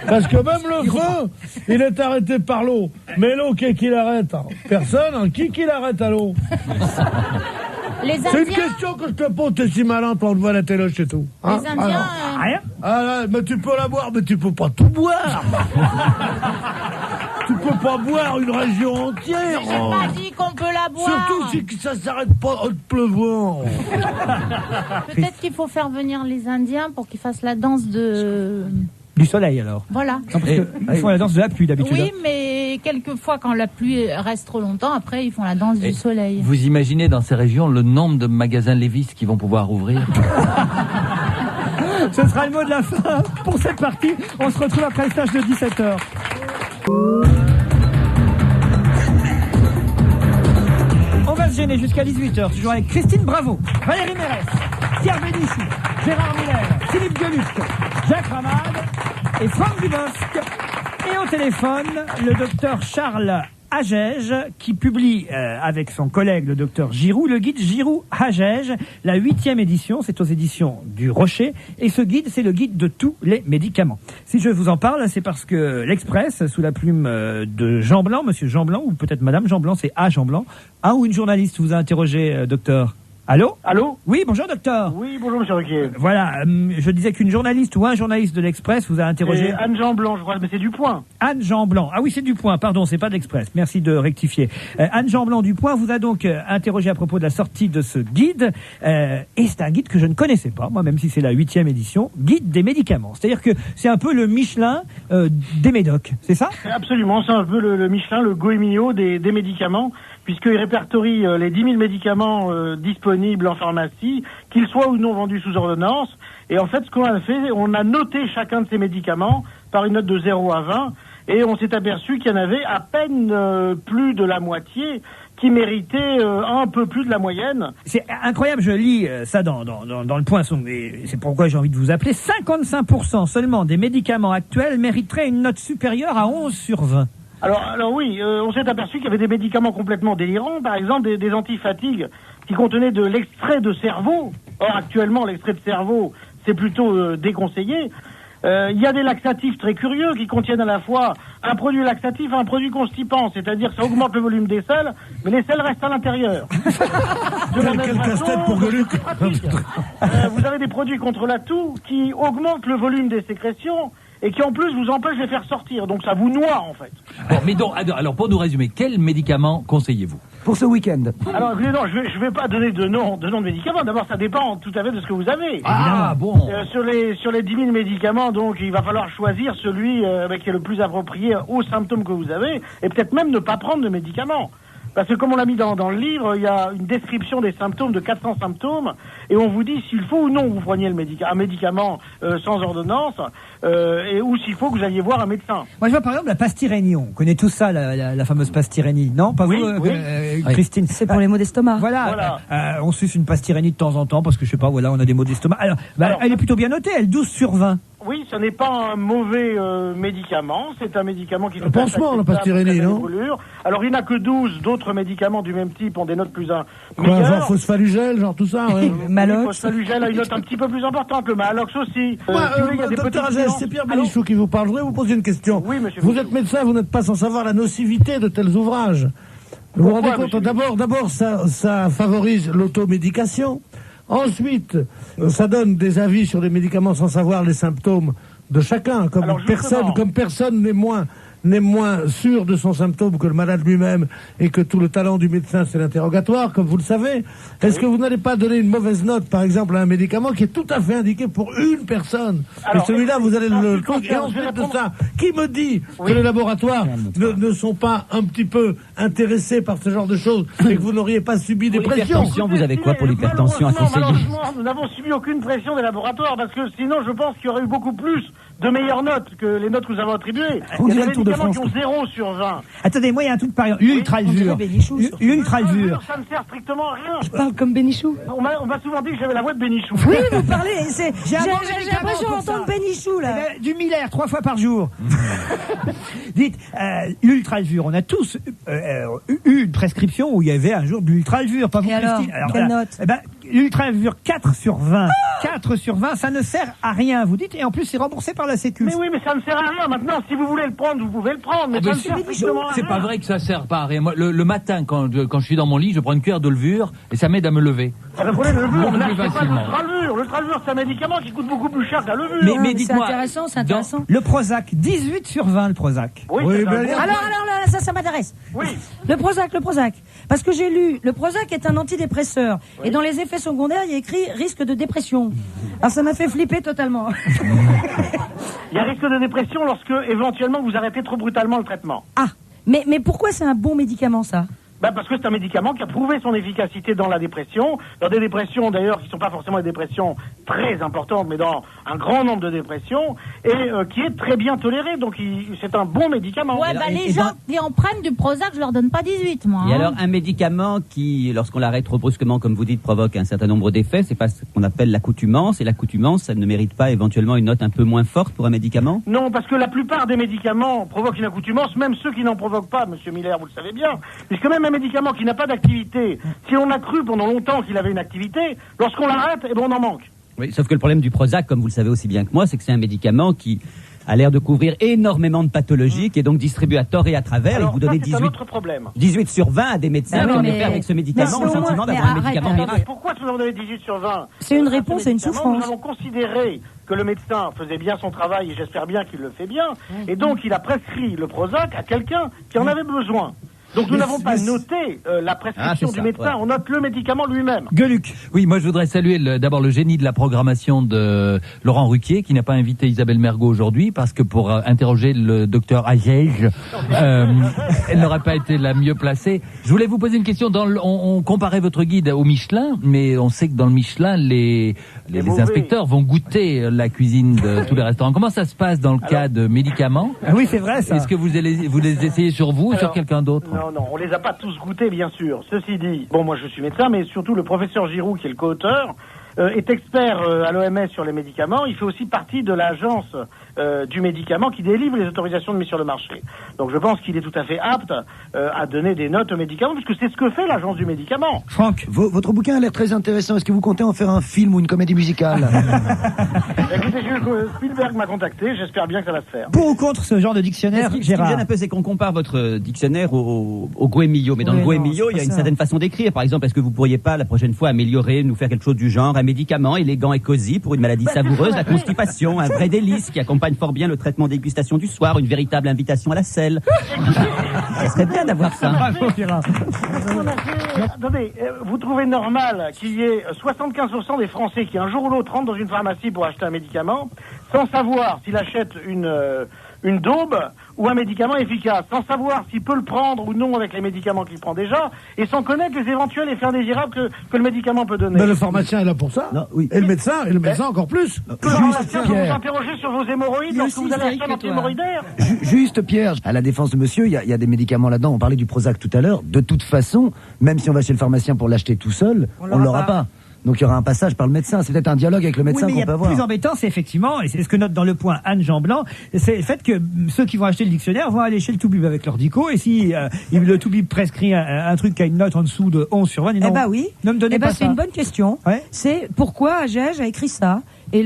Parce que même le feu, il est arrêté par l'eau. Mais l'eau, qui l'arrête? Personne. Qui l'arrête à l'eau? Les C'est une Indiens, question que je te pose, t'es si malin, toi, on te voit la télé chez tout. les Indiens, Rien. Ah là, mais tu peux la boire, mais tu peux pas tout boire. Tu peux pas boire une région entière. j'ai pas dit qu'on peut la boire. Surtout si ça s'arrête pas de pleuvoir. Peut-être qu'il faut faire venir les Indiens pour qu'ils fassent la danse de... Du soleil, alors. Voilà. Non, parce que ils font la danse de la pluie, d'habitude. Oui, mais quelquefois, quand la pluie reste trop longtemps, après, ils font la danse du soleil. Vous imaginez dans ces régions le nombre de magasins Levi's qui vont pouvoir ouvrir? Ce sera le mot de la fin pour cette partie. On se retrouve après le stage de 17h. On va se gêner jusqu'à 18h, toujours avec Christine Bravo, Valérie Mérès, Pierre Bénichou, Gérard Miller, Philippe Gueluc, Jacques Ramade et Franck Dubosc. Et au téléphone, le docteur Charles Hagege, qui publie avec son collègue le docteur Giroux, le guide Giroux-Hagege, la 8e édition, c'est aux éditions du Rocher, et ce guide, c'est le guide de tous les médicaments. Si je vous en parle, c'est parce que l'Express, sous la plume de Jean Blanc, monsieur Jean Blanc, ou peut-être madame Jean Blanc, c'est A. Jean Blanc, un ou une journaliste vous a interrogé, docteur. Allô? Allô? Oui, bonjour docteur. Oui, bonjour monsieur Ruquier. Voilà, je disais qu'une journaliste ou un journaliste de l'Express vous a interrogé. Anne-Jean Blanc, je crois, mais c'est du Point. Anne-Jean Blanc. Ah oui, c'est du Point, pardon, c'est pas de l'Express. Merci de rectifier. Anne-Jean Blanc du Point vous a donc interrogé à propos de la sortie de ce guide. Et c'est un guide que je ne connaissais pas, moi, même si c'est la 8e édition, guide des médicaments. C'est-à-dire que c'est un peu le Michelin des médocs, c'est ça? Absolument, c'est un peu le Michelin, le Goemio des médicaments, puisqu'il répertorie les 10 000 médicaments disponibles en pharmacie, qu'ils soient ou non vendus sous ordonnance. Et en fait, ce qu'on a fait, on a noté chacun de ces médicaments par une note de 0 à 20. et on s'est aperçu qu'il y en avait à peine plus de la moitié qui méritait un peu plus de la moyenne. C'est incroyable, je lis ça dans le Poinçon, et c'est pourquoi j'ai envie de vous appeler. 55% seulement des médicaments actuels mériteraient une note supérieure à 11 sur 20. Alors oui, on s'est aperçu qu'il y avait des médicaments complètement délirants, par exemple des antifatigues qui contenaient de l'extrait de cerveau. Or actuellement, l'extrait de cerveau, c'est plutôt déconseillé. Il y a des laxatifs très curieux qui contiennent à la fois un produit laxatif et un produit constipant, c'est-à-dire que ça augmente le volume des selles, mais les selles restent à l'intérieur. Quel casse-tête pour Gueuluc. Vous avez des produits contre la toux qui augmentent le volume des sécrétions et qui en plus vous empêchent de les faire sortir, donc ça vous noie en fait. Bon, mais donc, alors pour nous résumer, quel médicament conseillez-vous pour ce week-end? Alors écoutez, non, je vais pas donner de nom de médicaments. D'abord, ça dépend tout à fait de ce que vous avez. Ah bon. Sur les 10 000 médicaments, donc il va falloir choisir celui qui est le plus approprié aux symptômes que vous avez, et peut-être même ne pas prendre de médicaments. Parce que comme on l'a mis dans le livre, il y a une description des symptômes de 400 symptômes, et on vous dit s'il faut ou non vous preniez un médicament sans ordonnance, et ou s'il faut que vous alliez voir un médecin. Moi je vois par exemple la Pastirénie, on connaît tout ça, la fameuse Pastirénie, non? Pas oui, vous, oui. Christine? C'est pour les maux d'estomac. Voilà. On suce une Pastirénie de temps en temps, parce que je sais pas, voilà, on a des maux d'estomac. Alors, elle est plutôt bien notée, elle 12 sur 20. Oui, ce n'est pas un mauvais médicament, c'est un médicament qui... Le pansement, la Pastirénie, non? Alors, il n'y en a que 12, d'autres médicaments du même type ont des notes plus meilleures. Genre Phosphalugel, genre tout ça, ouais. Malox. Phosphalugel a une note un petit peu plus importante, le Malox aussi. Docteur Agès, c'est Pierre Bénichou qui vous parle. Je voudrais vous poser une question. Oui, monsieur. Vous êtes médecin, vous n'êtes pas sans savoir la nocivité de tels ouvrages. Vous vous rendez compte, d'abord, ça favorise l'automédication. Ensuite, ça donne des avis sur les médicaments sans savoir les symptômes de chacun. Comme personne n'est moins sûr de son symptôme que le malade lui-même, et que tout le talent du médecin, c'est l'interrogatoire, comme vous le savez. Est-ce que vous n'allez pas donner une mauvaise note, par exemple, à un médicament qui est tout à fait indiqué pour une personne? Et celui-là, vous allez le truc. Et ensuite de ça, qui me dit que les laboratoires ne sont pas un petit peu intéressés par ce genre de choses, et que vous n'auriez pas subi des pressions? Vous avez quoi pour l'hypertension à conseiller? Malheureusement, nous n'avons subi aucune pression des laboratoires, parce que sinon, je pense qu'il y aurait eu beaucoup plus de meilleures notes que les notes que nous avons attribuées. On dirait le Tour de France. Qui ont 0 sur 20. Attendez, moi il y a un truc pareil. L'ultralvure. L'ultralvure. Ça ne sert strictement à rien. Je parle comme Bénichou. On m'a souvent dit que j'avais la voix de Bénichou. Oui, vous parlez. J'ai l'impression d'entendre Bénichou là. Du Miller 3 fois par jour. Dites, l'ultralvure. On a tous eu une prescription où il y avait un jour de l'ultralvure. Pas vous, Christine. Alors, quelle note? L'ultralvure 4 sur 20. 4 sur 20, ça ne sert à rien, vous dites, et en plus c'est remboursé par la Sécu. Mais oui, mais ça ne sert à rien. Maintenant, si vous voulez le prendre, vous pouvez le prendre. Mais ça ne sert strictement à rien. C'est pas vrai que ça sert pas à rien. Moi, le matin, quand je suis dans mon lit, je prends une cuillère de levure et ça m'aide à me lever. Prenez le levure, n'achetez pas l'ultralvure. L'ultralvure, c'est un médicament qui coûte beaucoup plus cher que la levure. Mais dites-moi, c'est intéressant. Le Prozac, 18 sur 20 le Prozac. Oui, alors là, ça m'intéresse. Oui. Le Prozac. Parce que j'ai lu, le Prozac est un antidépresseur. Oui. Et dans les effets secondaires, il y a écrit risque de dépression. Alors ça m'a fait flipper totalement. Il y a risque de dépression lorsque, éventuellement, vous arrêtez trop brutalement le traitement. Ah, mais pourquoi c'est un bon médicament, ça? Parce que c'est un médicament qui a prouvé son efficacité dans la dépression, dans des dépressions d'ailleurs qui ne sont pas forcément des dépressions très importantes, mais dans un grand nombre de dépressions, et qui est très bien toléré, donc c'est un bon médicament. Ouais, les gens qui en prennent du Prozac, je leur donne pas 18, moi. Et alors, un médicament qui, lorsqu'on l'arrête trop brusquement, comme vous dites, provoque un certain nombre d'effets, c'est pas ce qu'on appelle l'accoutumance, et l'accoutumance, ça ne mérite pas éventuellement une note un peu moins forte pour un médicament? Non, parce que la plupart des médicaments provoquent une accoutumance, même ceux qui n'en provoquent pas, monsieur Miller, vous le savez bien, puisque même un médicament qui n'a pas d'activité, si on a cru pendant longtemps qu'il avait une activité, lorsqu'on l'arrête, on en manque. Oui, sauf que le problème du Prozac, comme vous le savez aussi bien que moi, c'est que c'est un médicament qui a l'air de couvrir énormément de pathologies, qui est donc distribué à tort et à travers. Alors, et vous donnez c'est un autre problème. 18 sur 20 à des médecins qui ont fait avec ce médicament le sentiment d'avoir un médicament miracle. Pourquoi nous avons donné 18 sur 20? C'est une réponse à une souffrance. Nous avons considéré que le médecin faisait bien son travail, et j'espère bien qu'il le fait bien, et donc il a prescrit le Prozac à quelqu'un qui en avait besoin. Donc nous n'avons pas noté la prescription du médecin, on note le médicament lui-même. Gueuluc. Oui, moi je voudrais saluer d'abord le génie de la programmation de Laurent Ruquier, qui n'a pas invité Isabelle Mergo aujourd'hui, parce que pour interroger le docteur Agege, elle n'aurait pas été la mieux placée. Je voulais vous poser une question. On comparait votre guide au Michelin, mais on sait que dans le Michelin, les inspecteurs vont goûter la cuisine de tous les restaurants. Comment ça se passe dans le cas de médicaments? Ah oui, c'est vrai ça. Est-ce que vous les essayez sur vous ou sur quelqu'un d'autre? Non, on les a pas tous goûtés, bien sûr. Ceci dit, bon, moi je suis médecin, mais surtout le professeur Giroux, qui est le co-auteur, est expert à l'OMS sur les médicaments. Il fait aussi partie de l'agence du médicament qui délivre les autorisations de mise sur le marché. Donc je pense qu'il est tout à fait apte à donner des notes aux médicaments, puisque c'est ce que fait l'agence du médicament. Franck, votre bouquin a l'air très intéressant. Est-ce que vous comptez en faire un film ou une comédie musicale? Écoutez, Spielberg m'a contacté, j'espère bien que ça va se faire. pour ou contre ce genre de dictionnaire, Ce qui me gêne Gérard? un peu, c'est qu'on compare votre dictionnaire au Goemio. Mais dans le Goemio, il y a une certaine façon d'écrire. Par exemple, est-ce que vous pourriez pas, la prochaine fois, améliorer, nous faire quelque chose du genre, un médicament élégant et cosy pour une maladie savoureuse, la constipation, un vrai délice qui accompagne fort bien le traitement dégustation du soir, une véritable invitation à la selle. Ça serait bien d'avoir ça. Bravo, Gérard. Attendez, vous trouvez normal qu'il y ait 75% des Français qui un jour ou l'autre rentrent dans une pharmacie pour acheter un médicament sans savoir s'il achète une daube ou un médicament efficace, sans savoir s'il peut le prendre ou non avec les médicaments qu'il prend déjà, et sans connaître les éventuels effets indésirables que le médicament peut donner. Mais le pharmacien est là pour ça. Non, oui. Et le médecin encore plus. Le pharmacien peut vous interroger sur vos hémorroïdes lorsque vous allez acheter un anti-hémorroïdaire. Juste, Pierre, à la défense de monsieur, il y a des médicaments là-dedans. On parlait du Prozac tout à l'heure. De toute façon, même si on va chez le pharmacien pour l'acheter tout seul, on ne l'aura pas. Donc il y aura un passage par le médecin. C'est peut-être un dialogue avec le médecin qu'on peut avoir. Le plus embêtant, c'est effectivement, et c'est ce que note dans le point Anne Jean-Blanc, c'est le fait que ceux qui vont acheter le dictionnaire vont aller chez le Toubib avec leur dico, et si le Toubib prescrit un truc qui a une note en dessous de 11 sur 20, Eh ben oui. Ne me donnez pas c'est ça. une bonne question. Ouais. C'est pourquoi Agege a écrit ça et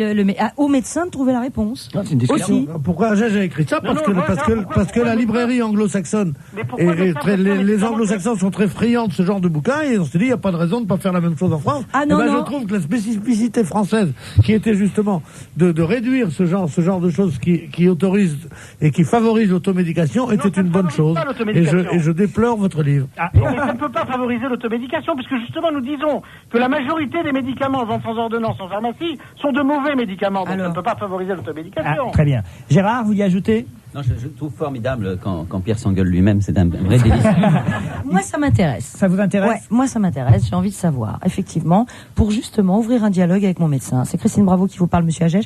au médecin de trouver la réponse. Ah, c'est une discussion. Aussi. Pourquoi j'ai écrit ça? Parce que la librairie anglo-saxonne les anglo-saxons sont très friands de ce genre de bouquins, et on se dit il n'y a pas de raison de ne pas faire la même chose en France. Ah non, Je trouve que la spécificité française, qui était justement de réduire ce genre de choses qui autorisent et qui favorisent l'automédication, était une bonne chose. Et je déplore votre livre. Mais ça ne peut pas favoriser l'automédication, puisque justement nous disons que la majorité des médicaments vendus sans ordonnance en pharmacie sont de mauvais médicaments, donc ça ne peut pas favoriser l'automédication. Très bien. Gérard, vous y ajoutez? Non, je trouve formidable quand Pierre s'engueule lui-même, c'est un vrai délice. Moi, ça m'intéresse. Ça vous intéresse? Ouais, moi, ça m'intéresse. J'ai envie de savoir, effectivement, pour justement ouvrir un dialogue avec mon médecin. C'est Christine Bravo qui vous parle, monsieur Agege.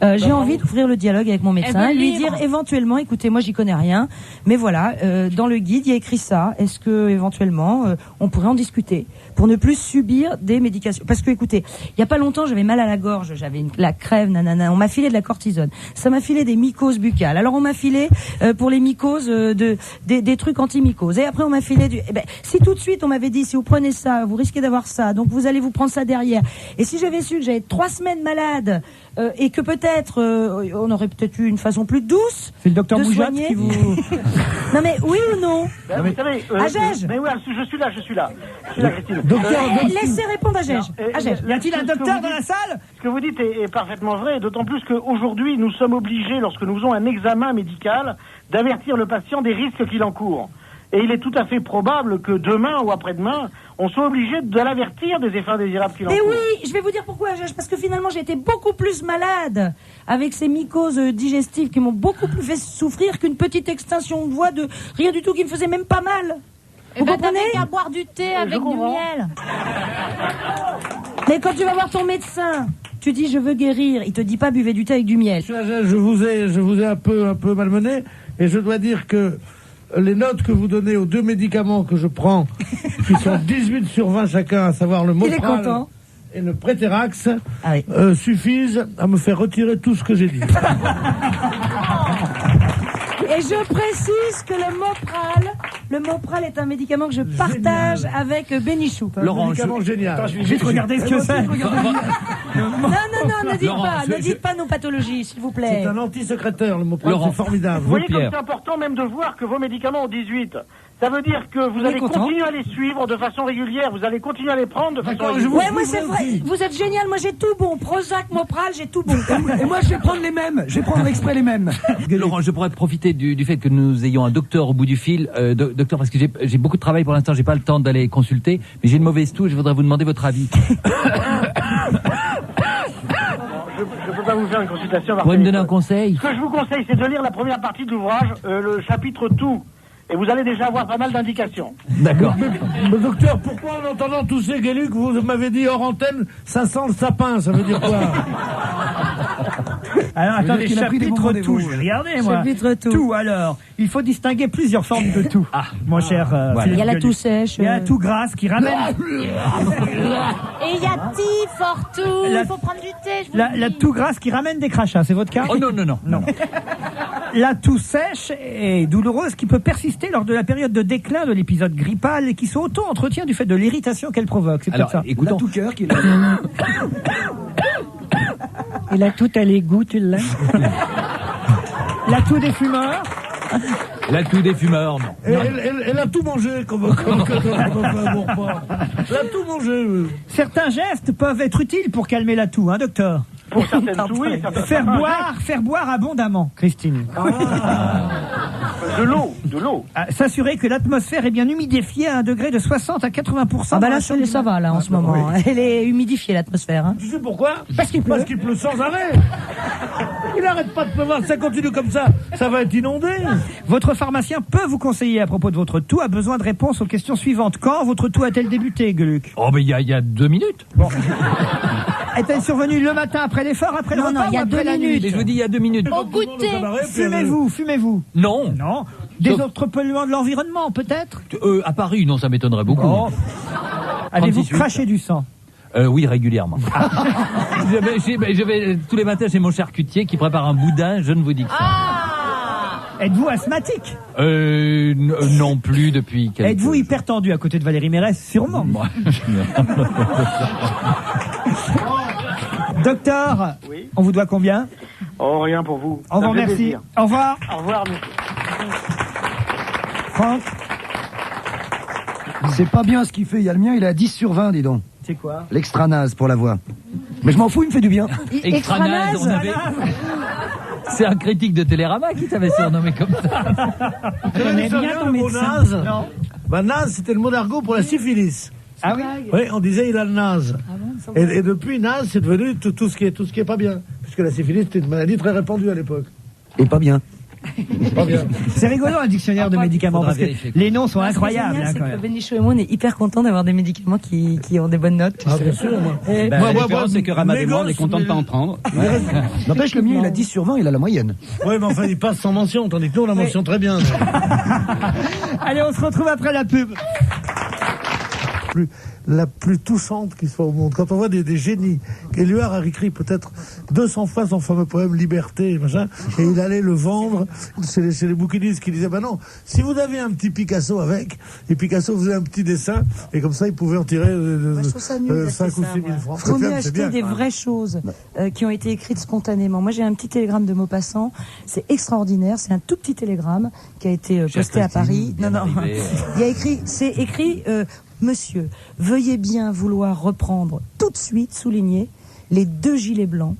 J'ai envie d'ouvrir le dialogue avec mon médecin, lui dire éventuellement, écoutez, moi, j'y connais rien, mais voilà, dans le guide, il y a écrit ça. Est-ce que, éventuellement, on pourrait en discuter pour ne plus subir des médications? Parce que, écoutez, il y a pas longtemps, j'avais mal à la gorge, j'avais la crève, nanana. On m'a filé de la cortisone. Ça m'a filé des mycoses buccales. Alors, on m'a filé pour les mycoses des trucs anti-mycoses. Et après, on m'a filé si tout de suite on m'avait dit, si vous prenez ça, vous risquez d'avoir ça, donc vous allez vous prendre ça derrière. Et si j'avais su que j'allais être 3 semaines malade et que peut-être on aurait peut-être eu une façon plus douce. C'est le docteur Moujat soigner. qui vous. Non mais oui ou non? Vous savez, Agege. mais oui, je suis là, Christine. Laissez répondre Agege. Agege. Y a-t-il un docteur dans la salle? Ce que vous dites est parfaitement vrai, d'autant plus qu'aujourd'hui, nous sommes obligés, lorsque nous faisons un examen médical, d'avertir le patient des risques qu'il encourt. Et il est tout à fait probable que demain ou après-demain, on soit obligé de l'avertir des effets indésirables qu'il encourt. Mais oui, je vais vous dire pourquoi, Agege, parce que finalement, j'ai été beaucoup plus malade avec ces mycoses digestives qui m'ont beaucoup plus fait souffrir qu'une petite extinction de voix de rien du tout qui me faisait même pas mal. Vous comprenez? Qu'à boire du thé avec du miel. Mais quand tu vas voir ton médecin, tu dis je veux guérir, il te dit pas buvez du thé avec du miel. Je vous ai un peu malmené, et je dois dire que les notes que vous donnez aux 2 médicaments que je prends, qui sont 18 sur 20 chacun, à savoir le Mopral et le Préterax, suffisent à me faire retirer tout ce que j'ai dit. Et je précise que le Mopral est un médicament que je partage avec Bénichou. Laurent, médicament génial. Attends, je vais juste regarder ce que c'est. Non, ne dites pas nos pathologies, s'il vous plaît. C'est un antisécrétaire, le Mopral, c'est formidable. Vous voyez comme c'est important même de voir que vos médicaments ont 18. Ça veut dire que vous allez continuer à les suivre de façon régulière, vous allez continuer à les prendre de façon régulière. Ouais, moi c'est vrai, vous êtes génial, moi j'ai tout bon. Prozac, Mopral, j'ai tout bon. Et moi je vais prendre les mêmes, je vais prendre exprès les mêmes. Laurent, je pourrais profiter du fait que nous ayons un docteur au bout du fil. Docteur, parce que j'ai beaucoup de travail pour l'instant, j'ai pas le temps d'aller consulter, mais j'ai une mauvaise toux, je voudrais vous demander votre avis. Je ne peux pas vous faire une consultation. Vous pouvez me donner un conseil? Ce que je vous conseille, c'est de lire la première partie de l'ouvrage, le chapitre tout. Et vous allez déjà avoir pas mal d'indications. D'accord. Mais docteur, pourquoi en entendant tousser Gueluc, vous m'avez dit hors antenne, ça sent le sapin, ça veut dire quoi? Alors attendez, chapitre tout, regardez moi. Chapitre tout. Tout, alors, il faut distinguer plusieurs formes de tout, mon cher voilà. Il y a la toux sèche. Il y a la toux grasse qui ramène... Et il y a fort tout, il faut prendre du thé. La toux grasse qui ramène des crachats, c'est votre cas? Oh non. La toux sèche et douloureuse qui peut persister lors de la période de déclin de l'épisode grippal et qui se auto-entretient du fait de l'irritation qu'elle provoque. C'est peut-être ça. Écoutons. La toux cœur qui Et la toux à l'égout, tu l'as? La toux des fumeurs. La toux des fumeurs, non. Elle a tout mangé comme un bon repas. Elle a tout mangé. Certains gestes peuvent être utiles pour calmer la toux, hein, docteur? Pour certaines toux, oui. Faire boire abondamment, Christine. De l'eau. S'assurer que l'atmosphère est bien humidifiée à un degré de 60 à 80%. Ah bah là, ça va, là, en ce moment. Oui. Elle est humidifiée, l'atmosphère. Hein. Tu sais pourquoi? Parce qu'il pleut. Parce qu'il pleut sans arrêt. Il n'arrête pas de pleuvoir, ça continue comme ça va être inondé. Votre pharmacien peut vous conseiller à propos de votre toux, a besoin de réponses aux questions suivantes. Quand votre toux a-t-elle débuté, Gueluc? Oh, mais il y a 2 minutes. Bon. Est-elle survenue le matin après l'effort, après le repas? Non, il y a 2 minutes. Et je vous dis, il y a 2 minutes. Au goûter. Fumez-vous? Non. Des autres polluants de l'environnement, peut-être? À Paris, non, ça m'étonnerait beaucoup. Oh. Avez-vous craché du sang? Oui, régulièrement. je vais tous les matins chez mon charcutier qui prépare un boudin, je ne vous dis que ça. Êtes-vous asthmatique? Non plus depuis quelques... Êtes-vous hyper tendu à côté de Valérie Mérès? Sûrement. Moi, Docteur, oui. On vous doit combien? Oh, rien pour vous. Au revoir, merci. Au revoir. Au revoir, merci. Franck, c'est pas bien ce qu'il fait, il y a le mien, il est à 10 sur 20, dis donc. c'est quoi? L'extra naze pour la voix. Mais je m'en fous, il me fait du bien. Extra naze, on avait... C'est un critique de Télérama qui t'avait surnommé comme ça. Vous connaissez bien ton médecin? Non. Bah, naze, c'était le mot d'argot pour la syphilis. Ah oui? Oui, on disait il a le naze. Ah bon, et depuis, naze, c'est devenu tout ce qui est pas bien. Puisque la syphilis, c'était une maladie très répandue à l'époque. Et pas bien. Pas bien. C'est rigolo un dictionnaire de médicaments parce que les noms sont incroyables. C'est génial, c'est que Bénichou et moi on est hyper contents d'avoir des médicaments qui ont des bonnes notes. Ah bien sûr, moi. La différence c'est que Ramad et moi on est contents de pas en prendre. N'empêche, le mien il a 10 sur 20, il a la moyenne. Oui, mais enfin il passe sans mention, tandis que nous on la mention très bien. Allez, on se retrouve après la pub. La plus touchante qui soit au monde. Quand on voit des génies, Éluard a écrit peut-être 200 fois son fameux poème Liberté, machin, et il allait le vendre chez les bouquinistes qui disaient, bah non, si vous avez un petit Picasso avec, et Picasso faisait un petit dessin, et comme ça il pouvait en tirer 5 ou 6 000 francs. Il faut mieux acheter des vraies choses qui ont été écrites spontanément. Moi j'ai un petit télégramme de Maupassant, c'est extraordinaire, c'est un tout petit télégramme qui a été posté à Paris. Non, il y a écrit, c'est écrit... Monsieur, veuillez bien vouloir reprendre tout de suite, souligné, les 2 gilets blancs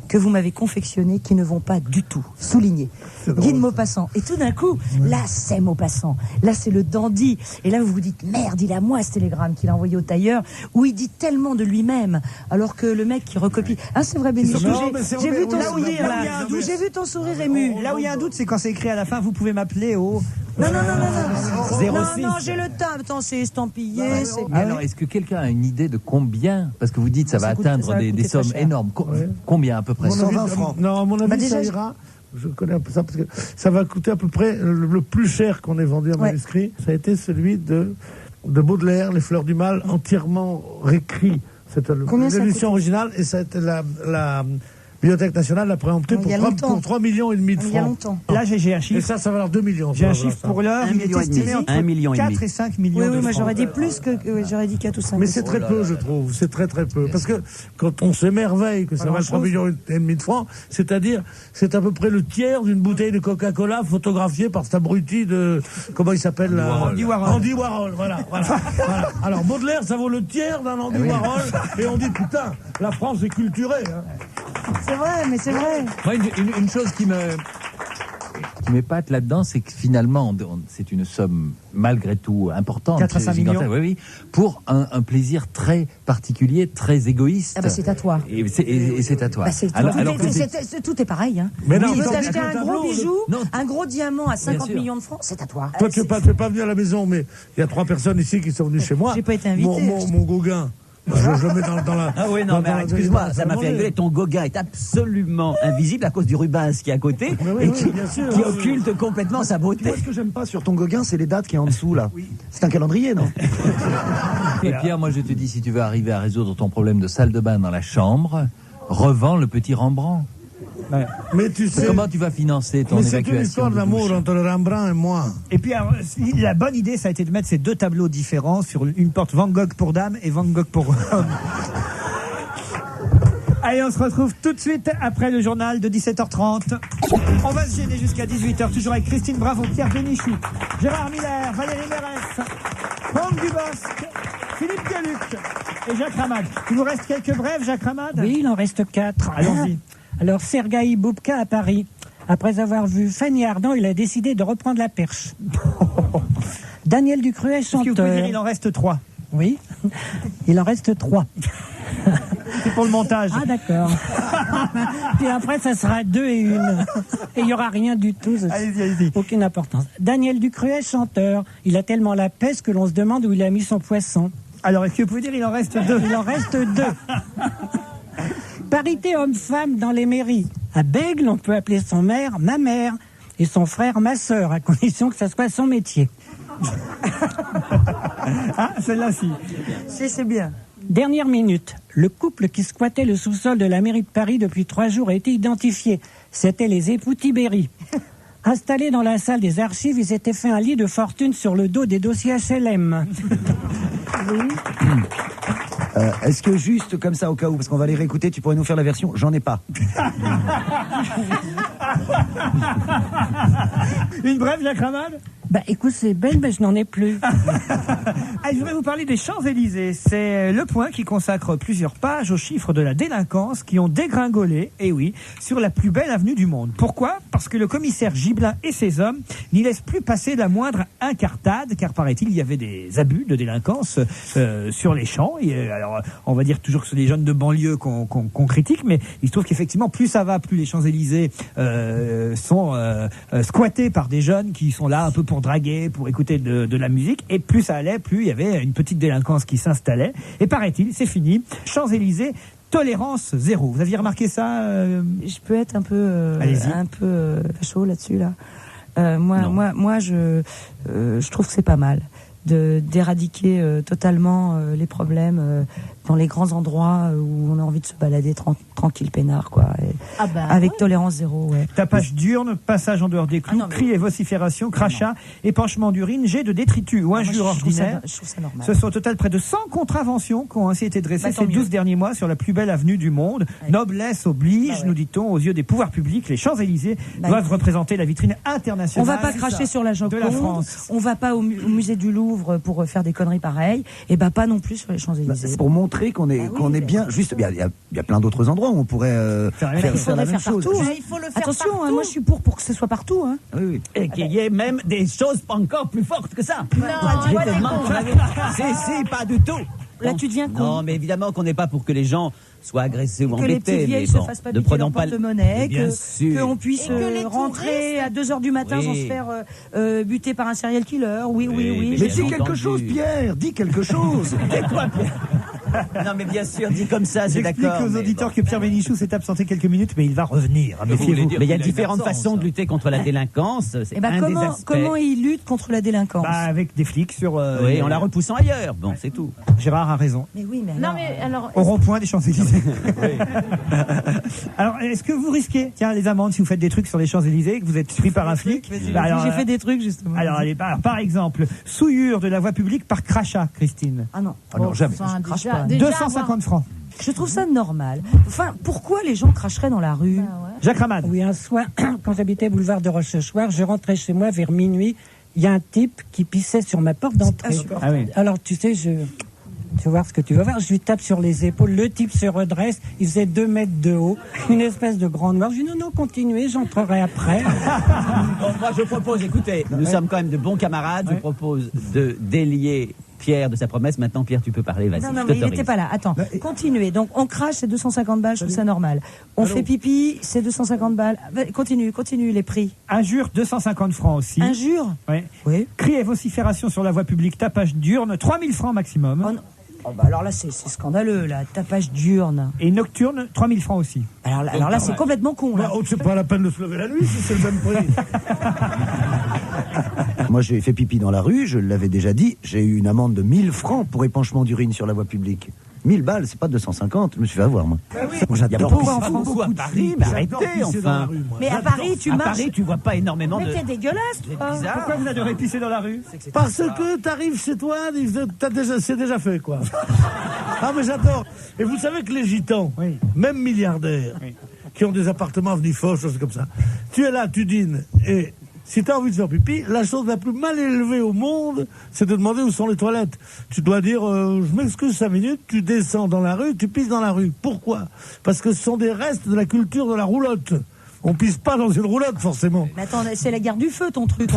que vous m'avez confectionnés qui ne vont pas du tout. Souligné. Guy de Maupassant. Et tout d'un coup, là, c'est Maupassant. Là, c'est le dandy. Et là, vous vous dites, merde, il a moi ce télégramme qu'il a envoyé au tailleur, où il dit tellement de lui-même, alors que le mec qui recopie... Ah, c'est vrai, Bénichou, j'ai vu ton sourire, là. J'ai vu ton sourire ému. Là où il y a un doute, c'est quand c'est écrit à la fin, vous pouvez m'appeler au... Non. 06. Non, j'ai le temps. Attends, c'est estampillé. Alors, est-ce que quelqu'un a une idée de combien? Parce que vous dites ça va atteindre des sommes énormes. Combien à peu près? 120 francs. Non, à mon avis, ça ira. Je connais un peu ça parce que ça va coûter à peu près le plus cher qu'on ait vendu un manuscrit. Ça a été celui de Baudelaire, Les Fleurs du Mal, entièrement réécrit. C'était l'édition originale et ça a été Bibliothèque nationale l'a préempté pour 3,5 millions de Il y a francs. longtemps. Là, j'ai un Et chiffre. ça va leur 2 millions. J'ai un ça, chiffre ça. pour l'heure. Il est estimé entre 1,5 million. 4 et 5 millions Oui, de oui, moi francs. j'aurais dit plus que j'aurais dit 4 ou 5. Mais c'est très peu, je trouve. C'est très très peu. Parce que quand on s'émerveille que ça va 3,5 millions de francs, c'est-à-dire, c'est à peu près le tiers d'une bouteille de Coca-Cola photographiée par cet abruti de, comment il s'appelle là? Andy Warhol. Andy Warhol, voilà. Alors Baudelaire, ça vaut le tiers d'un Andy Warhol, et on dit putain, la France est culturée. Hein. C'est vrai, mais c'est vrai. Moi, une chose qui m'épate là-dedans, c'est que finalement, c'est une somme malgré tout importante. 4 à 5 millions. Oui, pour un plaisir très particulier, très égoïste. Ah bah c'est à toi. Et c'est à toi. Bah, c'est Alors tout, tout est pareil. Hein. Mais non, tu veux attends, t'acheter avec un le gros tableau, bijou, non. un gros diamant à 50 sûr. millions de francs, c'est à toi. Toi, tu n'es pas venu à la maison, mais il y a 3 personnes ici qui sont venues chez moi. J'ai pas été invité. Mon Gauguin. Je le mets dans la. Ah oui, non, mais excuse-moi, ça m'a fait rigoler. Ton Gauguin est absolument invisible à cause du Rubens qui est à côté et qui occulte complètement sa beauté. Moi, ce que j'aime pas sur ton Gauguin, c'est les dates qui est en dessous, là. C'est un calendrier, non? Et Pierre, moi je te dis, si tu veux arriver à résoudre ton problème de salle de bain dans la chambre, revends le petit Rembrandt. Ouais. Mais tu sais. Comment tu vas financer ton Mais c'est évacuation une histoire de d'amour douche entre le Rembrandt et moi. Et puis, alors, la bonne idée, ça a été de mettre ces deux tableaux différents sur une porte Van Gogh pour dames et Van Gogh pour hommes. Allez, on se retrouve tout de suite après le journal de 17h30. On va se gêner jusqu'à 18h, toujours avec Christine Bravo, Pierre Bénichou, Gérard Miller, Valérie Mérès, Franck Dubosc, Philippe Gueluc et Jacques Ramad. Il nous reste quelques brèves, Jacques Ramad? Oui, il en reste 4. Allons-y. Alors, Sergueï Boubka à Paris. Après avoir vu Fanny Ardant, il a décidé de reprendre la perche. Daniel Ducruet, Est-ce que vous pouvez dire chanteur. il en reste 3? Oui, il en reste 3. C'est pour le montage. Ah, d'accord. Puis après, ça sera 2 et 1. Et il n'y aura rien du tout. Allez-y. Aucune importance. Daniel Ducruet, chanteur. Il a tellement la peste que l'on se demande où il a mis son poisson. Alors, est-ce que vous pouvez dire il en reste 2? Il en reste 2. Parité homme-femme dans les mairies. À Bègle, on peut appeler son maire ma mère et son frère ma sœur, à condition que ça soit son métier. Ah, celle-là, si. C'est bien. Dernière minute. Le couple qui squattait le sous-sol de la mairie de Paris depuis 3 jours a été identifié. C'était les époux Tibéri. Installés dans la salle des archives, ils s'étaient fait un lit de fortune sur le dos des dossiers HLM. Est-ce que juste comme ça, au cas où, parce qu'on va les réécouter, tu pourrais nous faire la version « J'en ai pas ». Une brève, Jacques Ramad? Bah écoute, c'est belle, mais je n'en ai plus. Je voudrais vous parler des Champs-Élysées. C'est Le Point qui consacre plusieurs pages aux chiffres de la délinquance qui ont dégringolé, et oui, sur la plus belle avenue du monde. Pourquoi? Parce que le commissaire Gibelin et ses hommes n'y laissent plus passer la moindre incartade, car paraît-il, il y avait des abus de délinquance sur les champs. Et, alors, on va dire toujours que ce sont des jeunes de banlieue qu'on critique, mais il se trouve qu'effectivement, plus ça va, plus les Champs-Élysées sont squattés par des jeunes qui sont là un peu pour draguer, pour écouter de la musique, et plus ça allait, plus il y avait une petite délinquance qui s'installait. Et paraît-il, c'est fini. Champs-Élysées, tolérance zéro. Vous aviez remarqué ça Je peux être un peu chaud là-dessus là. Moi, je trouve que c'est pas mal d'éradiquer totalement les problèmes dans les grands endroits où on a envie de se balader tranquille peinard quoi. Avec tolérance zéro, ouais. Tapage diurne, passage en dehors des clous, cris et vociférations, crachats, épanchement d'urine, jet de détritus ou injures ordinaires. Je trouve ça normal. Ce sont au total près de 100 contraventions qui ont ainsi été dressées ces 12 derniers mois sur la plus belle avenue du monde. Ouais. Noblesse oblige, nous dit-on, aux yeux des pouvoirs publics. Les Champs-Élysées doivent représenter la vitrine internationale. On va pas cracher sur la Joconde, de la France. On va pas au musée du Louvre pour faire des conneries pareilles, et pas non plus sur les Champs-Élysées. C'est pour montrer qu'on est bien. Juste, il y a plein d'autres endroits où on pourrait faire la même chose. Partout, il faut le faire attention, partout. Moi je suis pour que ce soit partout. Hein. Oui. Et qu'il y ait même des choses encore plus fortes que ça. Si, pas du tout. Là, tu deviens con. Non, mais évidemment qu'on n'est pas pour que les gens soient agressés ou que embêtés. Que les petites vieilles se fassent pas piquer leur porte-monnaie, qu'on puisse rentrer à 2h du matin sans se faire buter par un serial killer. Oui. Mais dis quelque chose, Pierre. Dis quelque chose. Et quoi, Pierre? Non, mais bien sûr, dit comme ça, c'est d'accord. J'explique aux auditeurs que Pierre Bénichou s'est absenté quelques minutes, mais il va revenir. Méfiez-vous. Mais il y a différentes façons de lutter contre la délinquance. C'est un des aspects. Comment il lutte contre la délinquance? Avec des flics sur. Oui, en la repoussant ailleurs. Bon, c'est tout. Gérard a raison. Mais oui, mais Non, mais alors. Au rond-point des Champs-Élysées. Alors, est-ce que vous risquez, les amendes si vous faites des trucs sur les Champs-Élysées, que vous êtes pris par un flic? J'ai fait des trucs, justement. Alors, par exemple, souillure de la voie publique par crachat, Christine. Ah non. Ah non, jamais. Enfin, Je crache déjà, pas. déjà 250 francs. Je trouve ça normal. Enfin, pourquoi les gens cracheraient dans la rue? Jacques Ramad. Oui, un soir, quand j'habitais boulevard de Rochechouart, je rentrais chez moi vers minuit. Il y a un type qui pissait sur ma porte d'entrée. Ah oui. Alors, tu sais, je vais voir ce que tu vas voir. Je lui tape sur les épaules. Le type se redresse. Il faisait 2 mètres de haut. Une espèce de grand noir. Je lui dis non, continuez, j'entrerai après. Bon, moi, je propose, écoutez, nous sommes quand même de bons camarades. Je propose de délier Pierre de sa promesse. Maintenant, Pierre, tu peux parler, vas-y. Non, mais il n'était pas là. Attends, continuez. Donc, on crache, c'est 250 balles, je trouve ça normal. On fait pipi, c'est 250 balles. Continue les prix. Injure, 250 francs aussi. Injure? Oui. Cris et vocifération sur la voie publique, tapage d'urne, 3000 francs maximum. Alors là, c'est scandaleux, là, tapage d'urne. Et nocturne, 3000 francs aussi. Alors là, c'est complètement con, là. C'est pas la peine de se lever la nuit si c'est le même prix. Moi, j'ai fait pipi dans la rue, je l'avais déjà dit, j'ai eu une amende de 1000 francs pour épanchement d'urine sur la voie publique. 1000 balles, c'est pas 250, je me suis fait avoir, moi. Moi, j'adore beaucoup à Paris, mais arrêtez, enfin. Mais à Paris, tu marches. À Paris, tu vois pas énormément de. Mais t'es dégueulasse, toi. Pourquoi vous adorez pisser dans la rue? Parce que t'arrives chez toi, c'est déjà fait, quoi. Ah, mais j'adore. Et vous savez que les gitans, même milliardaires, qui ont des appartements avenue Foch, choses comme ça, tu es là, tu dînes, et si tu as envie de faire pipi, la chose la plus mal élevée au monde, c'est de demander où sont les toilettes. Tu dois dire, je m'excuse 5 minutes, tu descends dans la rue, tu pisses dans la rue. Pourquoi? Parce que ce sont des restes de la culture de la roulotte. On pisse pas dans une roulotte, forcément. Mais attends, c'est la guerre du feu, ton truc.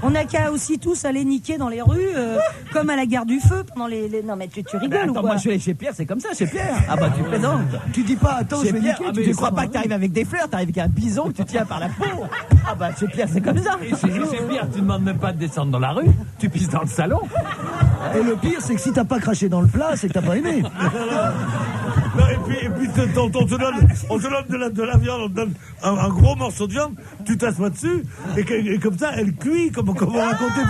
On a qu'à aussi tous aller niquer dans les rues, comme à la guerre du feu pendant les... Non, mais tu rigoles ou quoi? Moi, je suis allé chez Pierre, c'est comme ça, chez Pierre. Ah bah, tu plaisantes. Tu dis pas, attends, je vais Pierre, niquer. Tu crois pas que t'arrives avec des fleurs, t'arrives avec un bison que tu tiens par la peau. Ah bah, chez Pierre, c'est comme ça. Et chez Pierre, tu demandes même pas de descendre dans la rue, tu pisses dans le salon. Et le pire, c'est que si t'as pas craché dans le plat, c'est que t'as pas aimé. Non, et puis on te donne de la viande, on te donne un gros morceau de viande, tu t'assois dessus, et comme ça, elle cuit, comme on racontait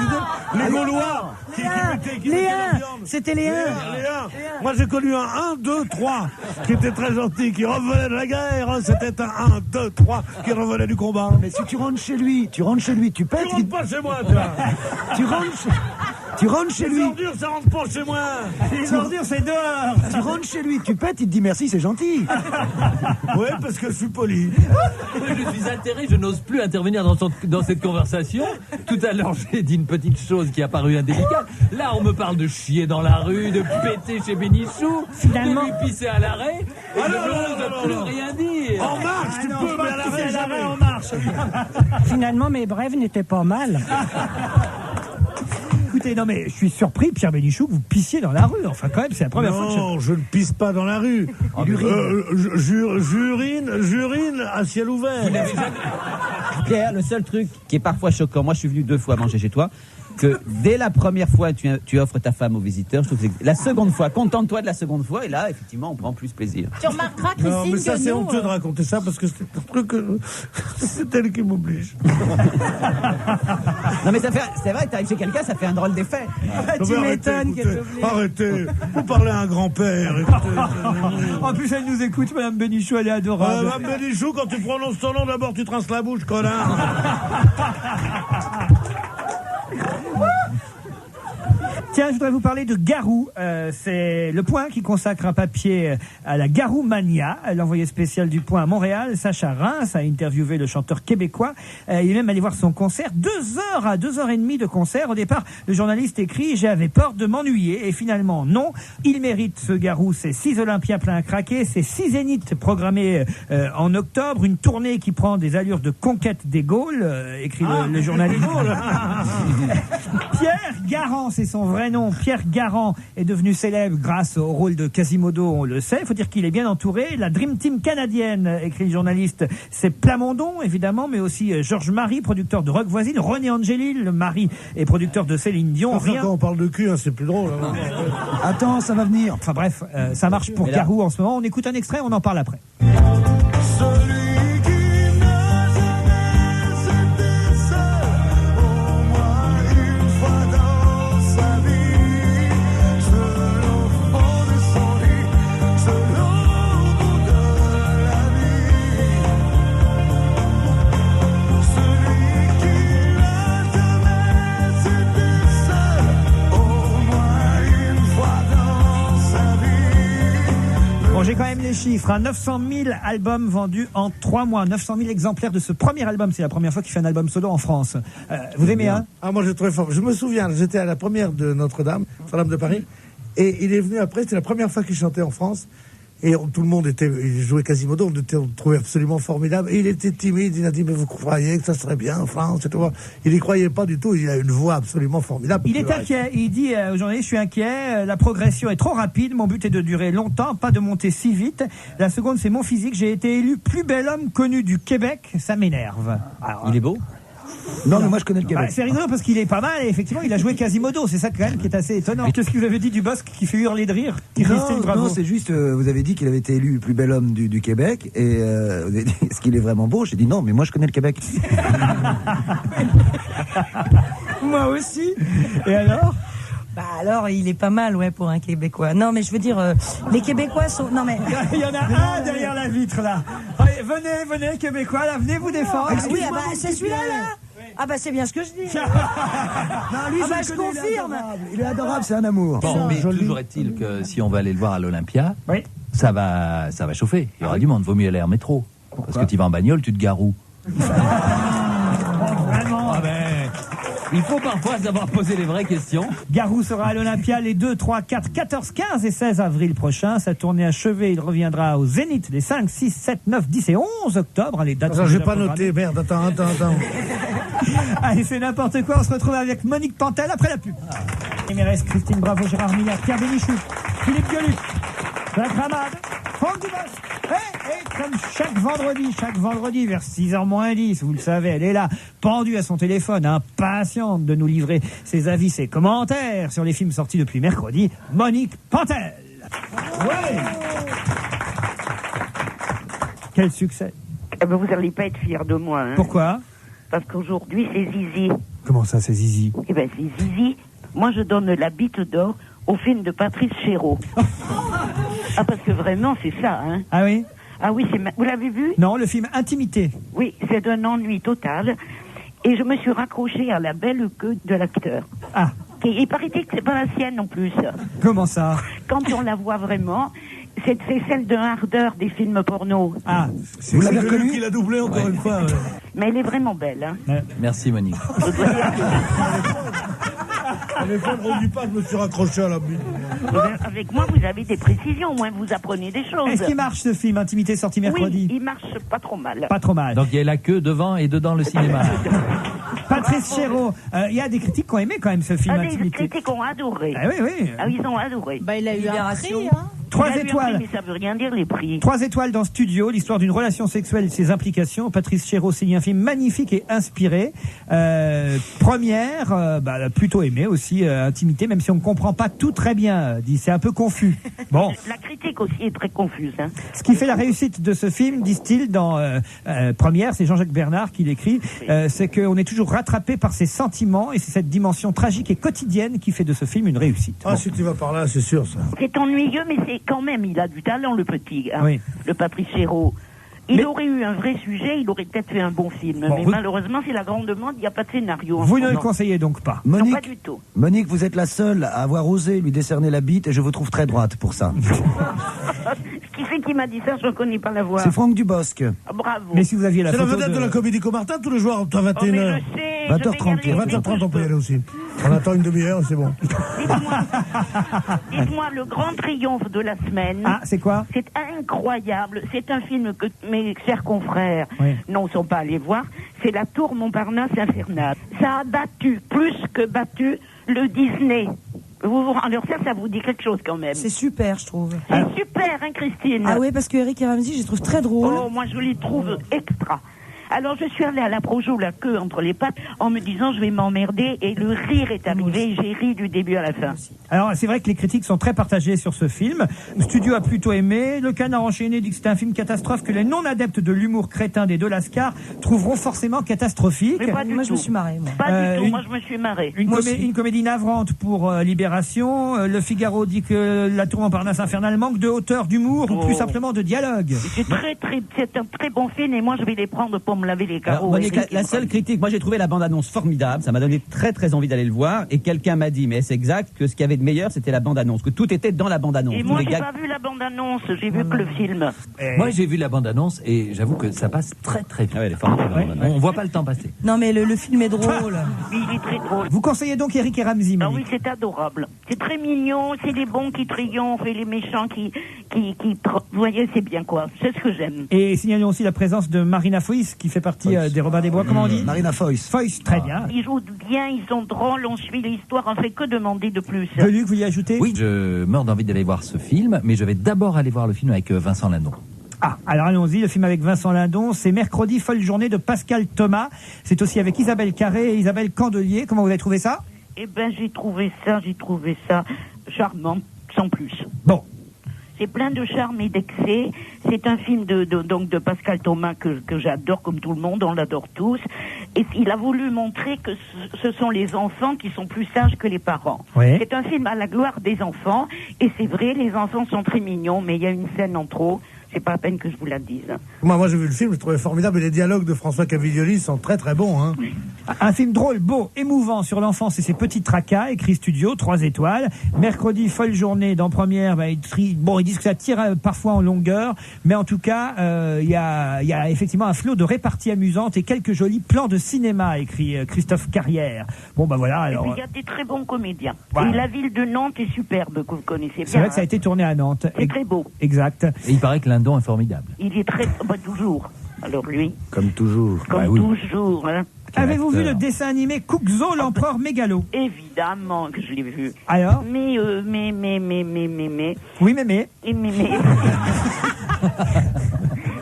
les Gaulois qui mettaient de la viande. C'était les 1. Moi, j'ai connu un 1, 2, 3, qui était très gentil, qui revenait de la guerre. C'était un 1, 2, 3, qui revenait du combat. Mais si tu rentres chez lui, tu pètes. Tu rentres pas chez moi, toi. Tu rentres chez lui. Les ordures, ça rentre pas chez moi. Les ordures, c'est dehors. Tu rentres chez lui, tu pètes, il te dit merci, c'est gentil. Ouais, parce que je suis poli. Je suis atterré, je n'ose plus intervenir dans cette conversation. Tout à l'heure, j'ai dit une petite chose qui a paru indélicate. Là, on me parle de chier dans la rue, de péter chez Bénichou, Finalement, de lui pisser à l'arrêt, et je n'ose plus rien dire. En marche, tu peux, mais à l'arrêt, jamais. En marche. finalement, mes brèves n'étaient pas mal. Écoutez, non mais je suis surpris, Pierre Bénichou, que vous pissiez dans la rue. Enfin, quand même, c'est la première fois que Non, je ne pisse pas dans la rue. J'urine à ciel ouvert. Pierre, le seul truc qui est parfois choquant, moi je suis venu 2 fois manger chez toi, que dès la première fois tu offres ta femme aux visiteurs, je trouve que la seconde fois, contente-toi de la seconde fois, et là effectivement on prend plus plaisir. Tu remarqueras, Christine, Non, mais ça que c'est nous, honteux de raconter ça parce que c'est un truc, c'est elle qui m'oblige. Non mais c'est vrai que t'arrives chez quelqu'un, ça fait un drôle d'effet. Tu m'étonnes qu'elle t'oblige. Arrêtez, vous parlez à un grand-père. Écoutez, En plus, elle nous écoute, Madame Bénichou, elle est adorable. Madame Bénichou, quand tu prononces ton nom, d'abord tu te rinces la bouche, connard. Tiens, je voudrais vous parler de Garou. C'est Le Point qui consacre un papier à la Garou Mania. L'envoyé spécial du Point à Montréal, Sacha Reims, a interviewé le chanteur québécois. Il est même allé voir son concert. 2 heures à 2h30 de concert. Au départ, le journaliste écrit « J'avais peur de m'ennuyer ». Et finalement, non. Il mérite, ce Garou, ses 6 Olympias pleins à craquer, ses 6 Zéniths programmés en octobre, une tournée qui prend des allures de conquête des Gaules, écrit le journaliste. Pierre Garand, c'est son vrai vrai nom, Pierre Garand, est devenu célèbre grâce au rôle de Quasimodo, on le sait. Il faut dire qu'il est bien entouré. La Dream Team canadienne, écrit le journaliste, c'est Plamondon, évidemment, mais aussi Georges Marie, producteur de Rock Voisine, René Angélil, le mari et producteur de Céline Dion. Enfin, quand on parle de cul, hein, c'est plus drôle. Hein. Attends, ça va venir. Enfin bref, ça marche pour Garou en ce moment. On écoute un extrait, on en parle après. J'ai quand même les chiffres, hein. 900 000 albums vendus en 3 mois, 900 000 exemplaires de ce premier album. C'est la première fois qu'il fait un album solo en France. Vous aimez, hein? Ah, moi j'ai trouvé fort. Je me souviens, j'étais à la première de Notre-Dame, Notre-Dame de Paris, et il est venu après, c'était la première fois qu'il chantait en France. Et tout le monde il jouait Quasimodo, on le trouvait absolument formidable. Et il était timide, il a dit, mais vous croyez que ça serait bien en France et tout. Il n'y croyait pas du tout, il a une voix absolument formidable. Il est inquiet, il dit aux journalistes, je suis inquiet, la progression est trop rapide, mon but est de durer longtemps, pas de monter si vite. La seconde, c'est mon physique, j'ai été élu plus bel homme connu du Québec, ça m'énerve. Alors, il est beau? Non, mais moi je connais le Québec. C'est rigolo parce qu'il est pas mal et effectivement il a joué Quasimodo, c'est ça quand même qui est assez étonnant. Et qu'est-ce que vous avez dit du Bosque qui fait hurler de rire? Non, c'est juste, vous avez dit qu'il avait été élu le plus bel homme du Québec et vous avez dit, est-ce qu'il est vraiment beau? J'ai dit non, mais moi je connais le Québec. Moi aussi. Et alors? Bah alors, il est pas mal, ouais, pour un Québécois. Non, mais je veux dire, les Québécois sont... Non, mais... Il y en a un derrière la vitre, là. Allez, venez, Québécois, là, venez vous défendre. Oui, ah bah, c'est celui-là, là. Ah bah, c'est bien ce que je dis. Non, lui, je confirme. Il est adorable, c'est un amour. Bon, mais toujours est-il que si on va aller le voir à l'Olympia, ça va chauffer. Il y aura du monde, vaut mieux aller en métro. Parce que tu vas en bagnole, tu te gares où? Vraiment? Ah ben... Il faut parfois savoir poser les vraies questions. Garou sera à l'Olympia les 2, 3, 4, 14, 15 et 16 avril prochains. Sa tournée achevée, il reviendra au Zénith les 5, 6, 7, 9, 10 et 11 octobre. Les dates sont j'ai pas noté, merde, attends. Allez, c'est n'importe quoi. On se retrouve avec Monique Pantel après la pub. Il me reste Christine Bravo, Gérard Miller, Pierre Bénichou, Philippe Gueluc, Jacques Ramade, Franck Dubosc. Et comme chaque vendredi vers 6h moins 10, vous le savez, elle est là, pendue à son téléphone, impatiente de nous livrer ses avis, ses commentaires sur les films sortis depuis mercredi, Monique Pantel. Ouais. Quel succès. Eh ben, vous n'allez pas être fiers de moi. Hein. Pourquoi? Parce qu'aujourd'hui, c'est Zizi. Comment ça, c'est Zizi? Eh ben, c'est Zizi. Moi, je donne la bite d'or au film de Patrice Chéreau. Ah, parce que vraiment, c'est ça, hein. Ah oui? Ah oui, vous l'avez vu? Non, le film Intimité. Oui, c'est d'un ennui total. Et je me suis raccrochée à la belle queue de l'acteur. Ah. Et il paraît que c'est pas la sienne en plus. Comment ça? Quand on la voit vraiment, c'est celle d'un ardeur des films porno. Ah, vous l'avez reconnu qu'il a doublé encore une fois. Ouais. Mais elle est vraiment belle, hein. Merci Monique. Les femmes ne redit pas, je me suis raccroché à la bite. Avec moi, vous avez des précisions, au moins vous apprenez des choses. Est-ce qu'il marche ce film, Intimité, sorti mercredi? Oui, il marche pas trop mal. Pas trop mal. Donc il y a la queue devant et dedans le cinéma. Patrice Chéreau, il y a des critiques qui ont aimé quand même ce film Intimité. Des critiques ont adoré. Ah oui. Ah, ils ont adoré. Bah, il a eu un prix, hein. 3 étoiles. Mais ça veut rien dire les prix. 3 étoiles dans Studio, l'histoire d'une relation sexuelle et ses implications. Patrice Chéreau signe un film magnifique et inspiré. Première, plutôt aimé aussi, Intimité, même si on ne comprend pas tout très bien. Dit, c'est un peu confus. Bon. La critique aussi est très confuse. Hein. Ce qui fait la réussite de ce film, disent-ils dans Première, c'est Jean-Jacques Bernard qui l'écrit, c'est qu'on est toujours rattrapé par ses sentiments et c'est cette dimension tragique et quotidienne qui fait de ce film une réussite. Ah, bon. Si tu vas par là, c'est sûr ça. C'est ennuyeux, mais c'est quand même, il a du talent, le petit, hein, oui. Le Patrice Chéreau. Il aurait eu un vrai sujet, il aurait peut-être fait un bon film. Bon, mais malheureusement, c'est la grande demande, il n'y a pas de scénario. Vous ne le conseillez donc pas? Monique, non, pas du tout. Monique, vous êtes la seule à avoir osé lui décerner la bite et je vous trouve très droite pour ça. Qui c'est qui m'a dit ça? Je ne connais pas la voix. C'est Franck Dubosc. Ah, bravo. Mais si vous aviez la photo c'est la vedette de la Comédie Comartin tous les jours à 21h. Oh, mais je sais, 20h30. 20h30, on peut y aller aussi. On attend une demi-heure, c'est bon. Dites-moi, le grand triomphe de la semaine. Ah, c'est quoi? C'est incroyable. C'est un film que mes chers confrères ne sont pas allés voir. C'est La Tour Montparnasse infernale. Ça a battu, plus que battu, le Disney. Alors ça vous dit quelque chose quand même. C'est super, je trouve. C'est super, hein, Christine? Ah oui, parce que Eric et Ramsey, je les trouve très drôles. Oh, moi, je les trouve extra. Alors, je suis allée à la Projo, la queue entre les pattes, en me disant, je vais m'emmerder, et le rire est arrivé, j'ai ri du début à la fin. Alors, c'est vrai que les critiques sont très partagées sur ce film. Le studio a plutôt aimé. Le Canard enchaîné dit que c'est un film catastrophe que les non-adeptes de l'humour crétin des deux Lascars trouveront forcément catastrophique. Mais pas du Moi, tout. je me suis marrée, moi. Pas du tout, moi, je me suis marrée. Une comédie navrante pour Libération. Le Figaro dit que La Tour Montparnasse infernale manque de hauteur, d'humour ou plus simplement de dialogue. C'est un très bon film, et moi, je vais les prendre pour me laver les carreaux. Alors, la seule critique, moi j'ai trouvé la bande-annonce formidable, ça m'a donné très très envie d'aller le voir, et quelqu'un m'a dit, mais c'est exact, que ce qu'il y avait de meilleur c'était la bande-annonce, que tout était dans la bande-annonce. Et moi j'ai pas vu la bande-annonce, j'ai vu que le film. Moi j'ai vu la bande-annonce et j'avoue que ça passe très très vite. Elle est formidable, on voit pas le temps passer. Non, mais le film est drôle. Oui, il est très drôle. Vous conseillez donc Eric et Ramsey, Ah oui, c'est adorable. C'est très mignon, c'est les bons qui triomphent et les méchants qui vous voyez, c'est bien quoi, c'est ce que j'aime. Et signalons aussi la présence de Marina Foïs qui fait partie des Robins des Bois, comment on dit? Marina Foïs. Foïs, très bien. Ils jouent bien, ils sont drôles, on suit l'histoire, on fait que demander de plus. Luc, vous y ajoutez? Oui, je meurs d'envie d'aller voir ce film, mais je vais d'abord aller voir le film avec Vincent Lindon. Ah, alors allons-y, le film avec Vincent Lindon, c'est Mercredi, folle journée de Pascal Thomas. C'est aussi avec Isabelle Carré et Isabelle Candelier. Comment vous avez trouvé ça? Eh ben, j'ai trouvé ça charmant, sans plus. Bon. C'est plein de charme et d'excès. C'est un film donc de Pascal Thomas que j'adore comme tout le monde, on l'adore tous. Et il a voulu montrer que ce sont les enfants qui sont plus sages que les parents. Oui. C'est un film à la gloire des enfants. Et c'est vrai, les enfants sont très mignons, mais il y a une scène en trop. C'est pas à peine que je vous la dise. Moi j'ai vu le film, je trouvais formidable, et les dialogues de François Caviglioli sont très très bons. Hein. Un film drôle, beau, émouvant sur l'enfance et ses petits tracas, écrit studio, 3 étoiles. Mercredi, folle journée, dans Première, ils disent que ça tire parfois en longueur, mais en tout cas, il y a effectivement un flot de réparties amusantes et quelques jolis plans de cinéma, écrit Christophe Carrière. Bon, voilà, alors. Et puis il y a des très bons comédiens. Voilà. Et la ville de Nantes est superbe, que vous connaissez bien. C'est vrai que ça a été tourné à Nantes. C'est très beau. Exact. Et il paraît que Lindon est formidable. Il est très... toujours. Alors lui... Comme toujours. Toujours, hein. Avez-vous vu le dessin animé Kuxo, l'empereur mégalo? Évidemment que je l'ai vu. Alors? Mais... Oui, mais...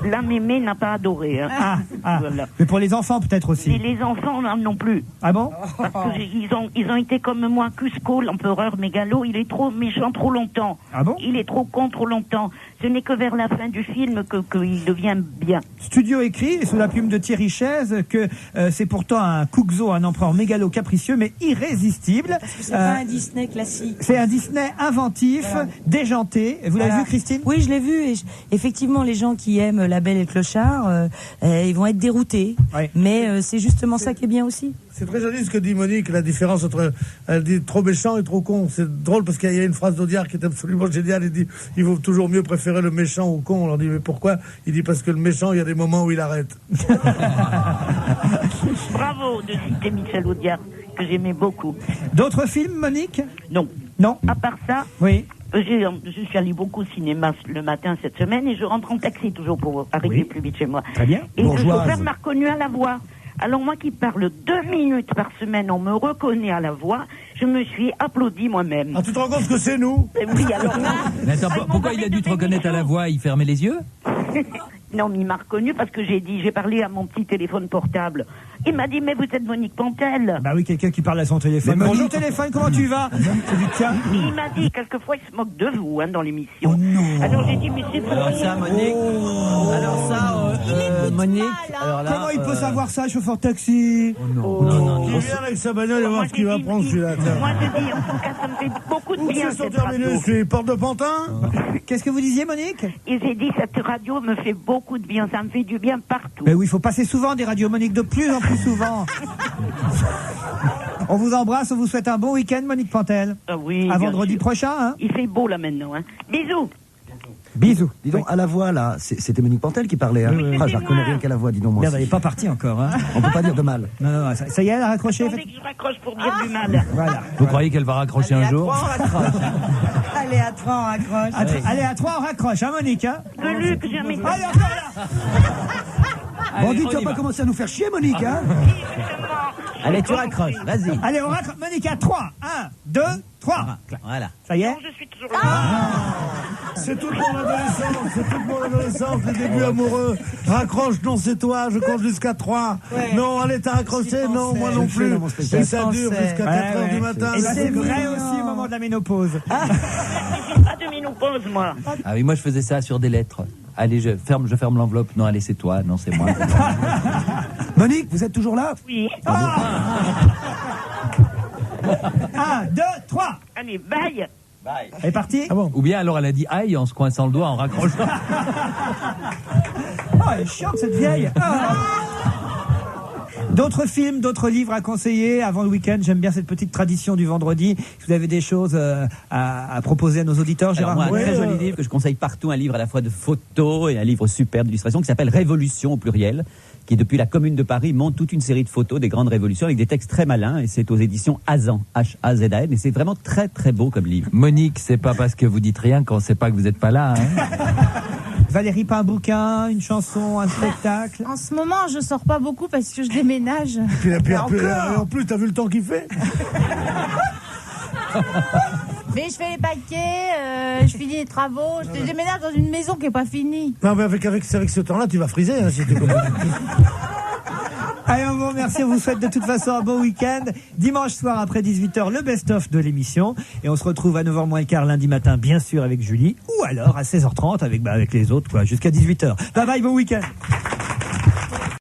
La mémé n'a pas adoré. Hein. Voilà. Mais pour les enfants peut-être aussi. Mais les enfants non plus. Ah bon? Parce que ils ont été comme moi. Cusco, l'empereur mégalo, il est trop méchant trop longtemps. Ah bon? Il est trop con trop longtemps. Ce n'est que vers la fin du film qu'il devient bien. Studio écrit, sous la plume de Thierry Chaise, que c'est pourtant un Kuxo, un empereur mégalo capricieux, mais irrésistible. Parce que c'est pas un Disney classique. C'est un Disney inventif, déjanté. Vous l'avez vu, Christine? Oui, je l'ai vu. Et effectivement, les gens qui aiment La Belle et le Clochard, ils vont être déroutés. Ouais. Mais c'est justement ça qui est bien aussi. C'est très joli ce que dit Monique, la différence entre... Elle dit trop méchant et trop con. C'est drôle parce qu'il y a une phrase d'Audiard qui est absolument géniale. Il dit, il vaut toujours mieux préférer le méchant au con. On leur dit, mais pourquoi? Il dit, parce que le méchant, il y a des moments où il arrête. Bravo de citer Michel Audiard, que j'aimais beaucoup. D'autres films, Monique? Non. Non. À part ça... Oui. Je suis allé beaucoup au cinéma le matin cette semaine et je rentre en taxi toujours pour arriver plus vite chez moi. Très bien. Et le chauffeur m'a reconnu à la voix. Alors moi qui parle 2 minutes par semaine, on me reconnaît à la voix, je me suis applaudi moi-même. Ah, tu te rends compte que c'est nous? Oui, alors là... Mais attends, pourquoi il a dû te reconnaître à la voix? Il fermait les yeux? Non, mais il m'a reconnu parce que j'ai parlé à mon petit téléphone portable. Il m'a dit, mais vous êtes Monique Pantel. Bah oui, quelqu'un qui parle à son téléphone. Bonjour téléphone, comment tu vas? Il m'a dit, quelquefois, il se moque de vous dans l'émission. Oh non. Alors j'ai dit, mais c'est Alors ça, Monique... Alors ça, Monique... Alors là, comment il peut savoir ça, chauffeur de taxi? Non. Il vient avec sa bagnole et voir ce qu'il va prendre celui-là. Moi je dis, en tout cas, ça me fait beaucoup de bien, cette radio. Je suis porte de Pantin. Qu'est-ce que vous disiez, Monique? Et j'ai dit, cette radio me fait beaucoup de bien, ça me fait du bien partout. Mais oui, il faut passer souvent des radios, Monique, de plus en plus souvent. On vous embrasse, on vous souhaite un bon week-end, Monique Pantel. Ah oui. À vendredi prochain, hein. Il fait beau là maintenant, hein. Bisous. Bisous. Dis donc, à la voix, là, c'était Monique Pantel qui parlait. Hein. Oui, Je la reconnais rien qu'à la voix, dis donc moi. Merde, elle n'est pas partie encore, hein. On peut pas dire de mal. Non, ça y est, elle a raccroché. Attendez que je raccroche pour dire du mal. Voilà. Vous croyez qu'elle va raccrocher un jour? Allez, à 3, on raccroche. Allez, à 3, on raccroche, hein, Monique, hein. Que Luc, j'ai un message. Allez, encore là. Bon, dis, tu vas pas commencer à nous faire chier, Monique, hein? Justement, Allez, tu raccroches, vas-y. Allez, on raccroche. Monica, 3. 1, 2, 3. Voilà. Ça y est? Non, je suis toujours là. C'est toute mon adolescence, les débuts amoureux. Raccroche, non, c'est toi, je compte jusqu'à 3. Ouais. Non, allez, t'as raccroché, non, moi non plus. Et ça dure jusqu'à 4 heures du matin. Et c'est vrai aussi au moment de la ménopause. Pas de ménopause, moi. Ah oui, moi je faisais ça sur des lettres. Allez, je ferme l'enveloppe. Non, allez, c'est toi. Non, c'est moi. Monique, vous êtes toujours là? Oui. 1, 2, 3. Allez, bye. Elle est partie? Ah bon? Ou bien alors elle a dit aïe en se coinçant le doigt en raccrochant. Oh, elle est chiante cette vieille. D'autres films, d'autres livres à conseiller avant le week-end. J'aime bien cette petite tradition du vendredi. Si vous avez des choses à proposer à nos auditeurs, Gérard. Alors moi, un très joli livre que je conseille partout, un livre à la fois de photos et un livre super d'illustration qui s'appelle Révolution au pluriel, qui depuis la Commune de Paris montre toute une série de photos des grandes révolutions avec des textes très malins, et c'est aux éditions Hazan, H-A-Z-A-N, et c'est vraiment très très beau comme livre. Monique, c'est pas parce que vous dites rien qu'on sait pas que vous n'êtes pas là. Hein. Valérie, pas un bouquin, une chanson, un spectacle? En ce moment, je sors pas beaucoup parce que je déménage. En plus, t'as vu le temps qu'il fait? Mais je fais les paquets, je finis les travaux, je déménage dans une maison qui est pas finie. Non, mais avec ce temps-là, tu vas friser, hein, si tu commences. Allez, on vous remercie, on vous souhaite de toute façon un bon week-end. Dimanche soir après 18h, le best-of de l'émission. Et on se retrouve à 9h moins le quart lundi matin, bien sûr, avec Julie. Ou alors à 16h30 avec les autres, quoi, jusqu'à 18h. Bye bye, bon week-end.